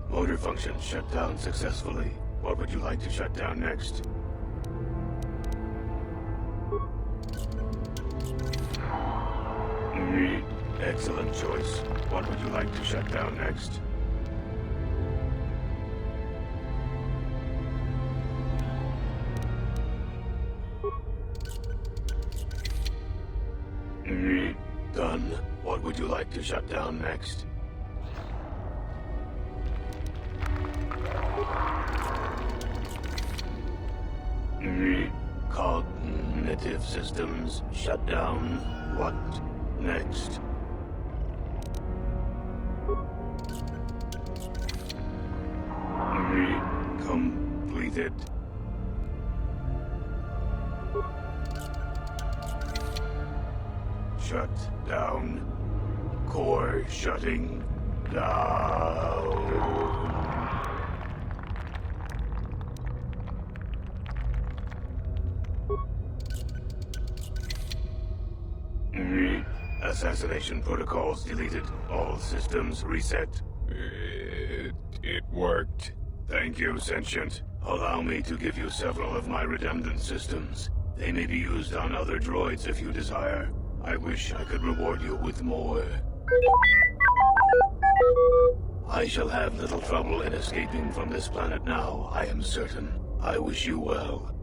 Motor functions shut down successfully. What would you like to shut down next? Excellent choice. What would you like to shut down next? Done. What would you like to shut down next? Cognitive systems shut down. What next? Completed. Shut down. Core shutting down. Assassination protocols deleted. All systems reset. It worked. Thank you, Sentient. Allow me to give you several of my redundant systems. They may be used on other droids if you desire. I wish I could reward you with more. I shall have little trouble in escaping from this planet now, I am certain. I wish you well.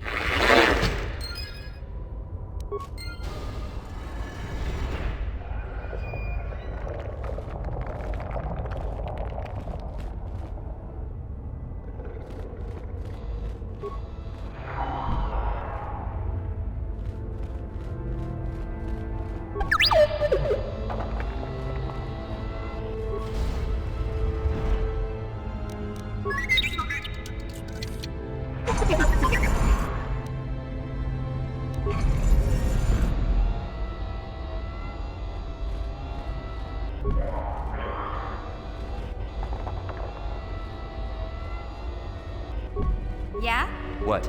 What?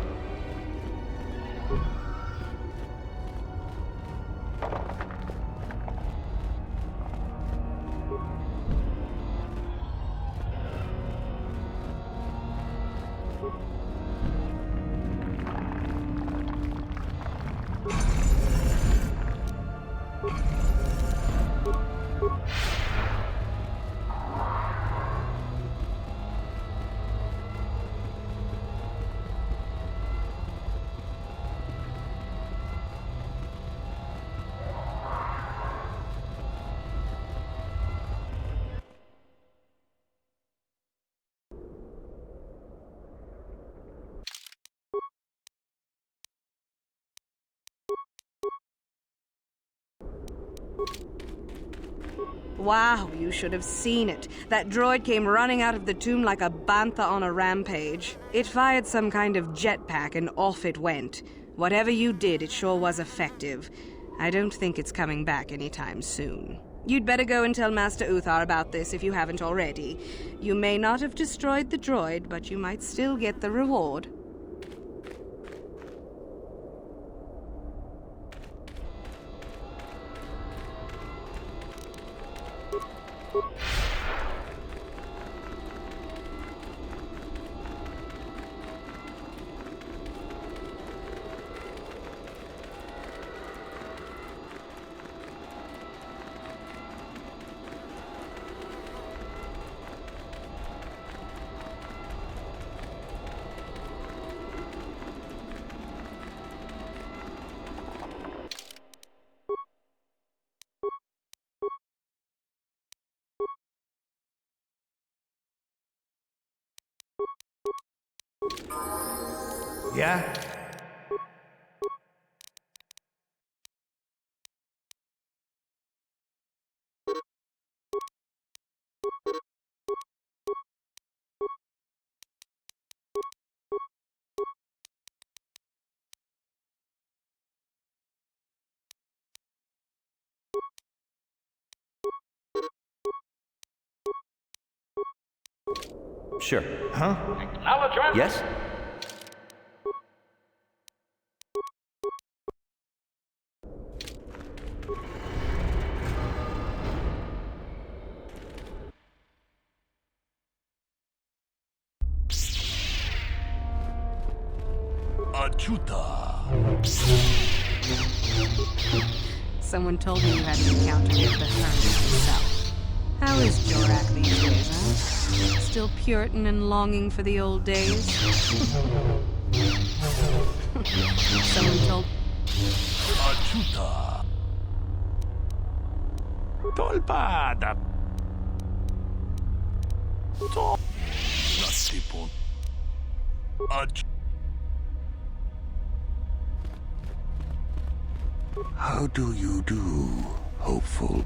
Wow, you should have seen it. That droid came running out of the tomb like a bantha on a rampage. It fired some kind of jetpack and off it went. Whatever you did, it sure was effective. I don't think it's coming back anytime soon. You'd better go and tell Master Uthar about this if you haven't already. You may not have destroyed the droid, but you might still get the reward. Yeah? Sure. Huh? Yes? Someone told me you had an encounter with the Hermit himself. How is Jorak these days, huh? Still Puritan and longing for the old days? Someone told... Tolpada. How do you do, hopeful?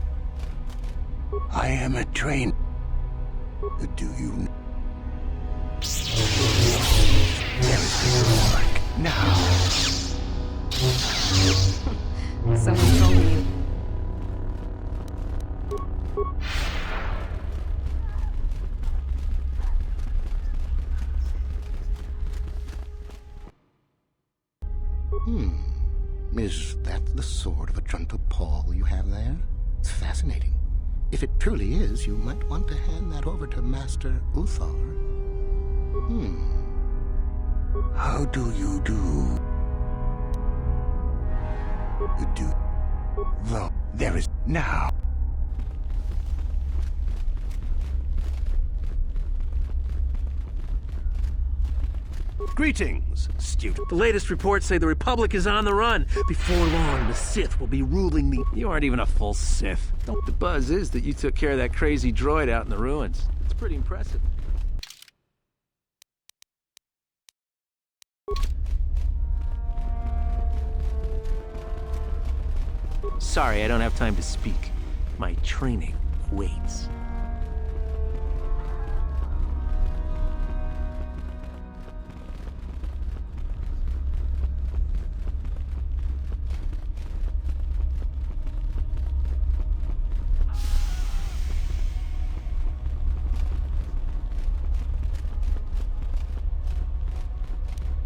I am a train. Do you... There is the work now. Someone told me... Is that the sword of a gentle Paul you have there? It's fascinating. If it truly is, you might want to hand that over to Master Uthar. How do you do? Well, there is now. Greetings, student. The latest reports say the Republic is on the run. Before long, the Sith will be ruling the... You aren't even a full Sith. The buzz is that you took care of that crazy droid out in the ruins. It's pretty impressive. Sorry, I don't have time to speak. My training waits.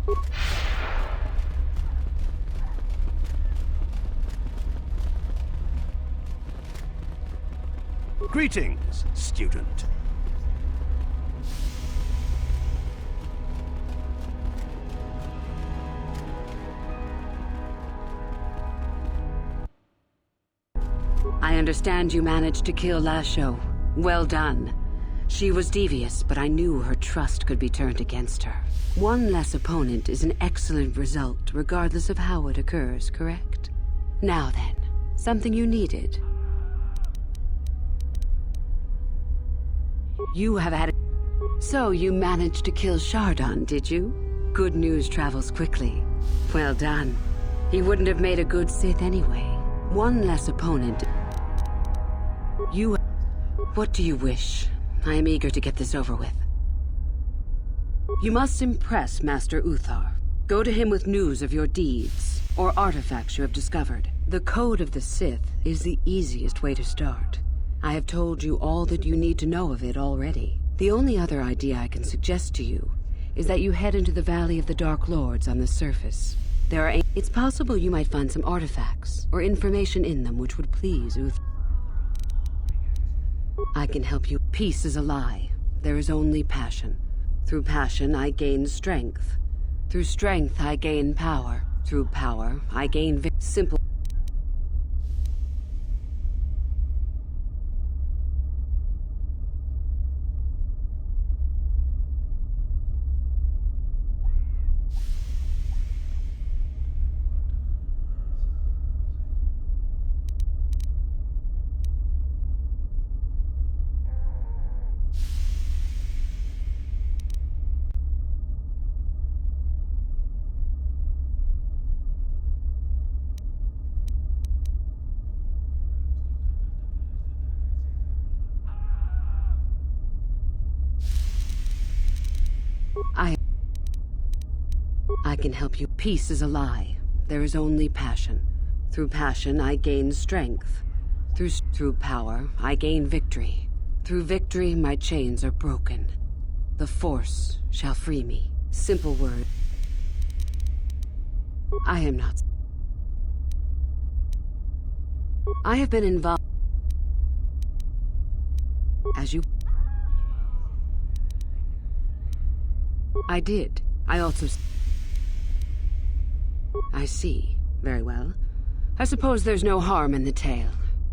You Greetings, student. I understand you managed to kill Lasho. Well done. She was devious, but I knew her trust could be turned against her. One less opponent is an excellent result, regardless of how it occurs, correct? Now then, something you needed. You have had So you managed to kill Shardon, did you? Good news travels quickly. Well done. He wouldn't have made a good Sith anyway. One less opponent. What do you wish? I am eager to get this over with. You must impress Master Uthar. Go to him with news of your deeds, or artifacts you have discovered. The Code of the Sith is the easiest way to start. I have told you all that you need to know of it already. The only other idea I can suggest to you is that you head into the Valley of the Dark Lords on the surface. It's possible you might find some artifacts, or information in them which would please Uthar. I can help you. Peace is a lie. There is only passion. Through passion, I gain strength. Through strength, I gain power. Through power, I gain simple. I can help you. Peace is a lie. There is only passion. Through passion, I gain strength. Through power, I gain victory. Through victory, my chains are broken. The Force shall free me. Simple word. I am not. I have been involved. As you... I did. I also... I see. Very well. I suppose there's no harm in the tale.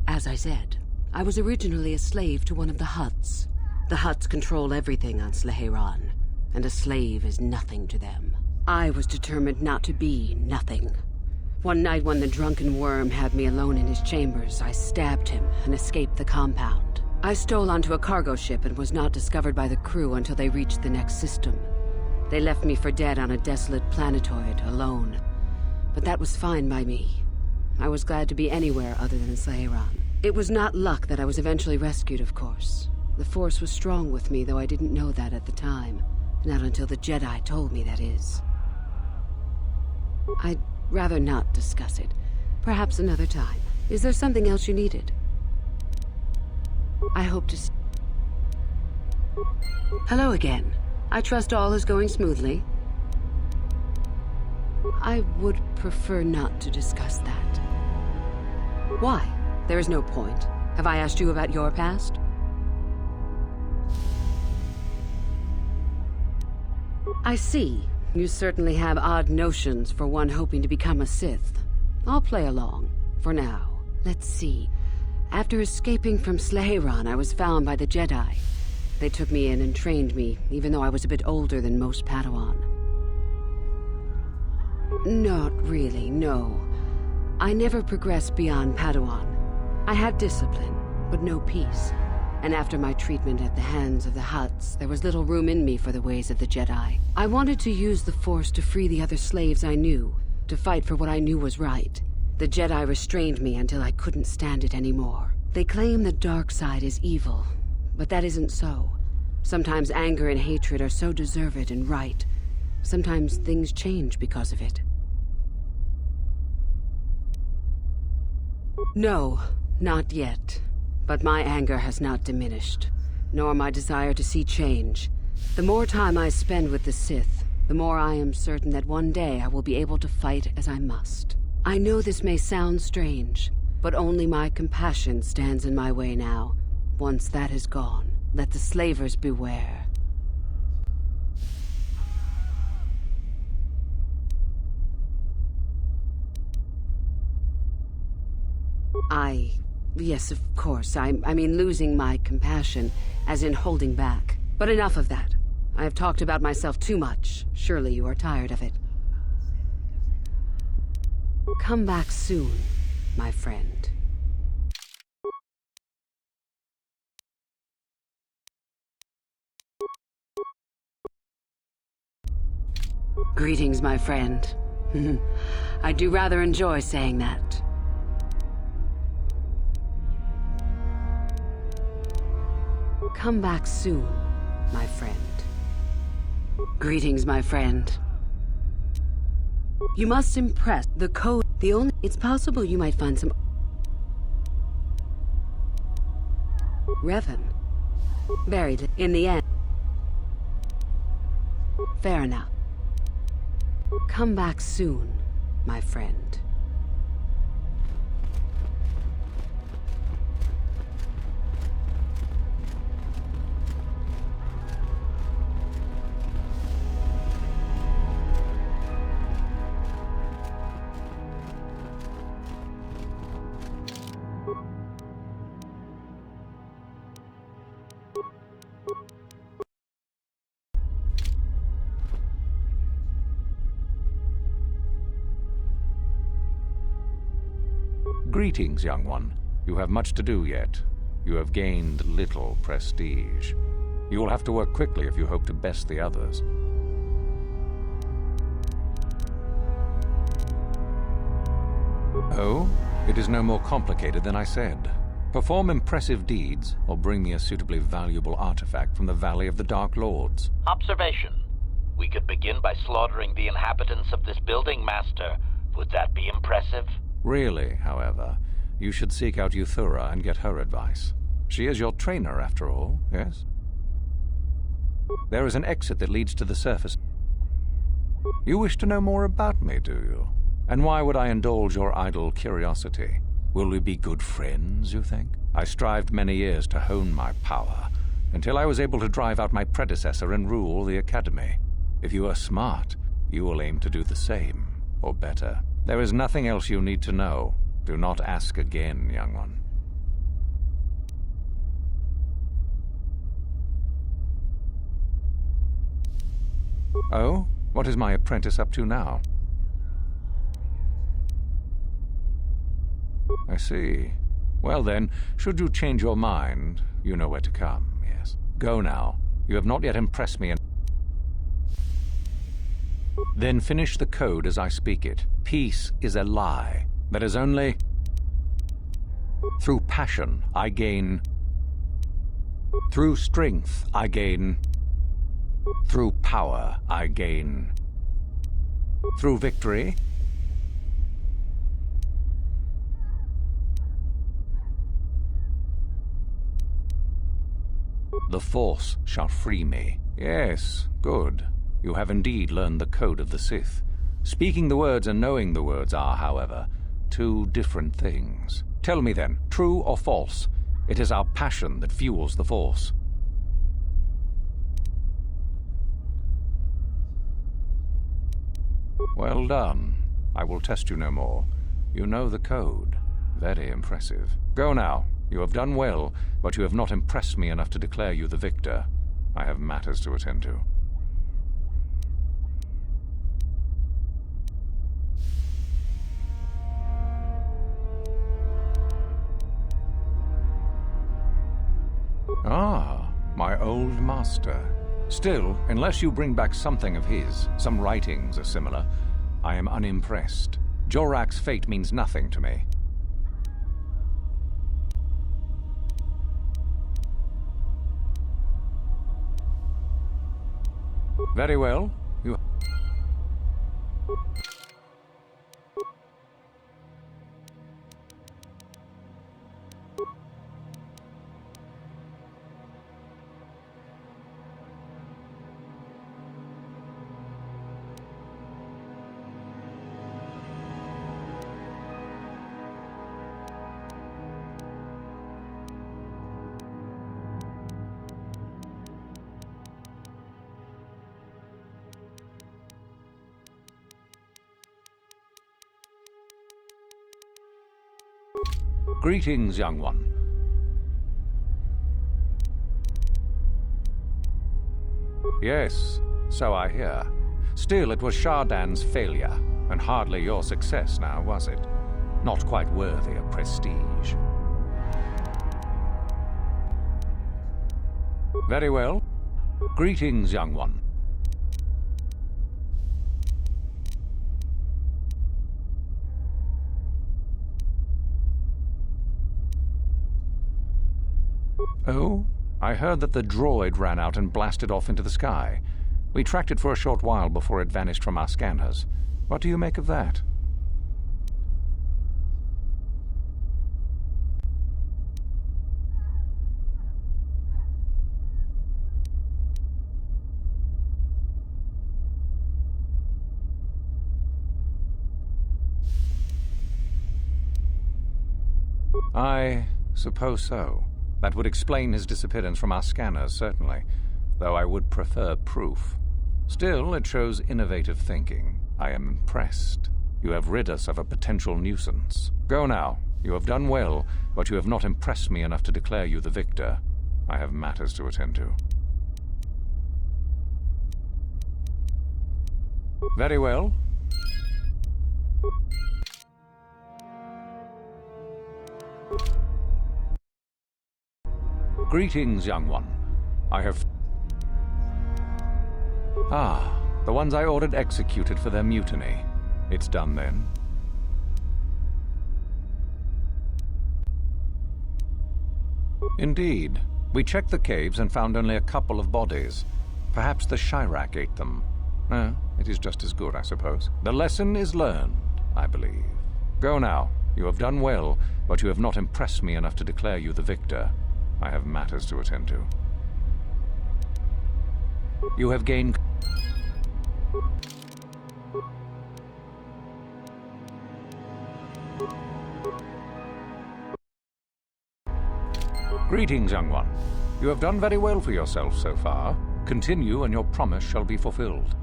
As I said, I was originally a slave to one of the Hutts. The Hutts control everything on Sleheyron, and a slave is nothing to them. I was determined not to be nothing. One night when the drunken worm had me alone in his chambers, I stabbed him and escaped the compound. I stole onto a cargo ship and was not discovered by the crew until they reached the next system. They left me for dead on a desolate planetoid, alone. But that was fine by me. I was glad to be anywhere other than Sleheyron. It was not luck that I was eventually rescued, of course. The Force was strong with me, though I didn't know that at the time. Not until the Jedi told me, that is. I'd rather not discuss it. Perhaps another time. Is there something else you needed? I hope to... Hello again. I trust all is going smoothly. I would prefer not to discuss that. Why? There is no point. Have I asked you about your past? I see. You certainly have odd notions for one hoping to become a Sith. I'll play along, for now. Let's see. After escaping from Sleheyron, I was found by the Jedi. They took me in and trained me, even though I was a bit older than most Padawan. Not really, no. I never progressed beyond Padawan. I had discipline, but no peace. And after my treatment at the hands of the Hutts, there was little room in me for the ways of the Jedi. I wanted to use the Force to free the other slaves I knew, to fight for what I knew was right. The Jedi restrained me until I couldn't stand it anymore. They claim the dark side is evil, but that isn't so. Sometimes anger and hatred are so deserved and right. Sometimes things change because of it. No, not yet. But my anger has not diminished, nor my desire to see change. The more time I spend with the Sith, the more I am certain that one day I will be able to fight as I must. I know this may sound strange, but only my compassion stands in my way now. Once that is gone, let the slavers beware. Yes, of course. I mean losing my compassion, as in holding back. But enough of that. I have talked about myself too much. Surely you are tired of it. Come back soon, my friend. Greetings, my friend. I do rather enjoy saying that. Come back soon, my friend. Greetings, my friend. You must impress the code. It's possible you might find some... Revan. Buried in the end. Fair enough. Come back soon, my friend. Greetings, young one. You have much to do yet. You have gained little prestige. You will have to work quickly if you hope to best the others. Oh? It is no more complicated than I said. Perform impressive deeds, or bring me a suitably valuable artifact from the Valley of the Dark Lords. Observation. We could begin by slaughtering the inhabitants of this building, Master. Would that be impressive? Really, however, you should seek out Euthura and get her advice. She is your trainer, after all, yes? There is an exit that leads to the surface. You wish to know more about me, do you? And why would I indulge your idle curiosity? Will we be good friends, you think? I strived many years to hone my power, until I was able to drive out my predecessor and rule the Academy. If you are smart, you will aim to do the same, or better. There is nothing else you need to know. Do not ask again, young one. Oh? What is my apprentice up to now? I see. Well then, should you change your mind, you know where to come, yes. Go now. You have not yet impressed me, and then finish the code as I speak it. Peace is a lie. That is only... Through passion, I gain... Through strength, I gain... Through power, I gain... Through victory... The Force shall free me. Yes, good. You have indeed learned the code of the Sith. Speaking the words and knowing the words are, however, two different things. Tell me then, true or false? It is our passion that fuels the Force. Well done. I will test you no more. You know the code. Very impressive. Go now. You have done well, but you have not impressed me enough to declare you the victor. I have matters to attend to. Ah, my old master. Still, unless you bring back something of his, some writings or similar, I am unimpressed. Jorak's fate means nothing to me. Very well. You... Greetings, young one. Yes, so I hear. Still, it was Shardan's failure, and hardly your success now, was it? Not quite worthy of prestige. Very well. Greetings, young one. Oh? I heard that the droid ran out and blasted off into the sky. We tracked it for a short while before it vanished from our scanners. What do you make of that? I suppose so. That would explain his disappearance from our scanners, certainly, though I would prefer proof. Still, it shows innovative thinking. I am impressed. You have rid us of a potential nuisance. Go now. You have done well, but you have not impressed me enough to declare you the victor. I have matters to attend to. Very well. Greetings, young one. I have... Ah, the ones I ordered executed for their mutiny. It's done then. Indeed. We checked the caves and found only a couple of bodies. Perhaps the Chirac ate them. It is just as good, I suppose. The lesson is learned, I believe. Go now. You have done well, but you have not impressed me enough to declare you the victor. I have matters to attend to. You have gained... Greetings, young one. You have done very well for yourself so far. Continue, and your promise shall be fulfilled.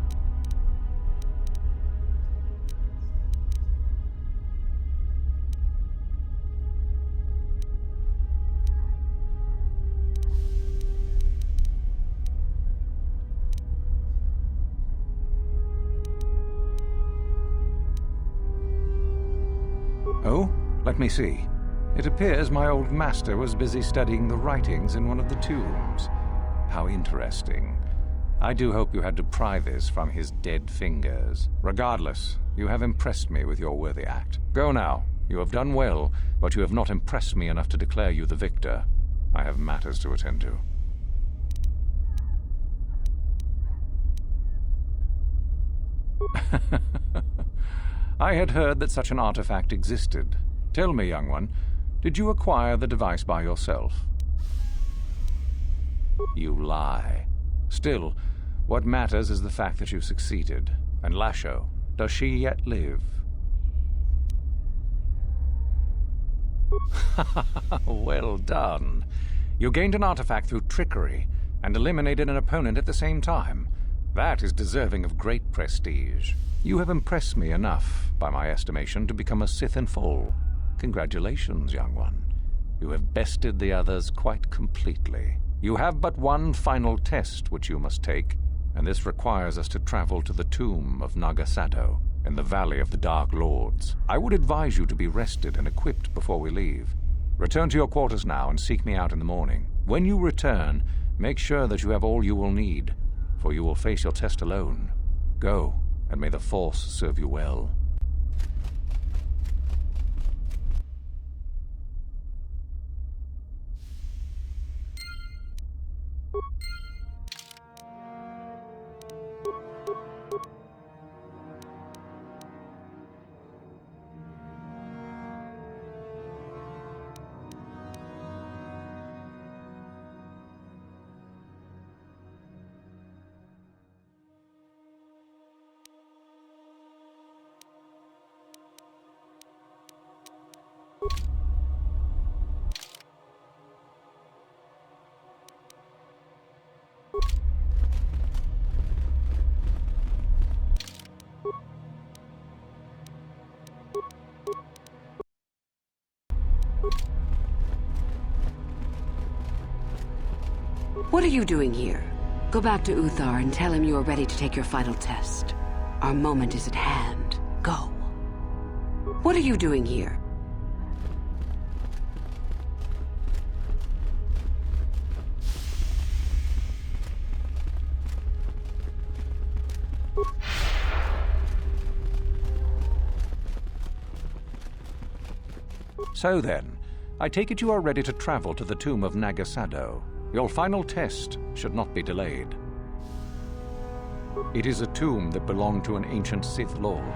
Oh, let me see. It appears my old master was busy studying the writings in one of the tombs. How interesting. I do hope you had to pry this from his dead fingers. Regardless, you have impressed me with your worthy act. Go now. You have done well, but you have not impressed me enough to declare you the victor. I have matters to attend to. I had heard that such an artifact existed. Tell me, young one, did you acquire the device by yourself? You lie. Still, what matters is the fact that you succeeded. And Lasho, does she yet live? Well done. You gained an artifact through trickery, and eliminated an opponent at the same time. That is deserving of great prestige. You have impressed me enough, by my estimation, to become a Sith in full. Congratulations, young one. You have bested the others quite completely. You have but one final test which you must take, and this requires us to travel to the tomb of Nagasado, in the Valley of the Dark Lords. I would advise you to be rested and equipped before we leave. Return to your quarters now and seek me out in the morning. When you return, make sure that you have all you will need, for you will face your test alone. Go, and may the Force serve you well. What are you doing here? Go back to Uthar and tell him you are ready to take your final test. Our moment is at hand. Go. What are you doing here? So then, I take it you are ready to travel to the tomb of Nagasado. Your final test should not be delayed. It is a tomb that belonged to an ancient Sith Lord.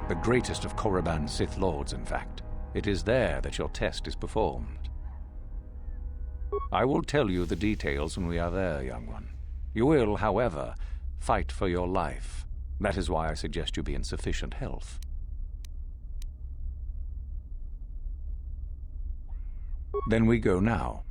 The greatest of Korriban's Sith Lords, in fact. It is there that your test is performed. I will tell you the details when we are there, young one. You will, however, fight for your life. That is why I suggest you be in sufficient health. Then we go now.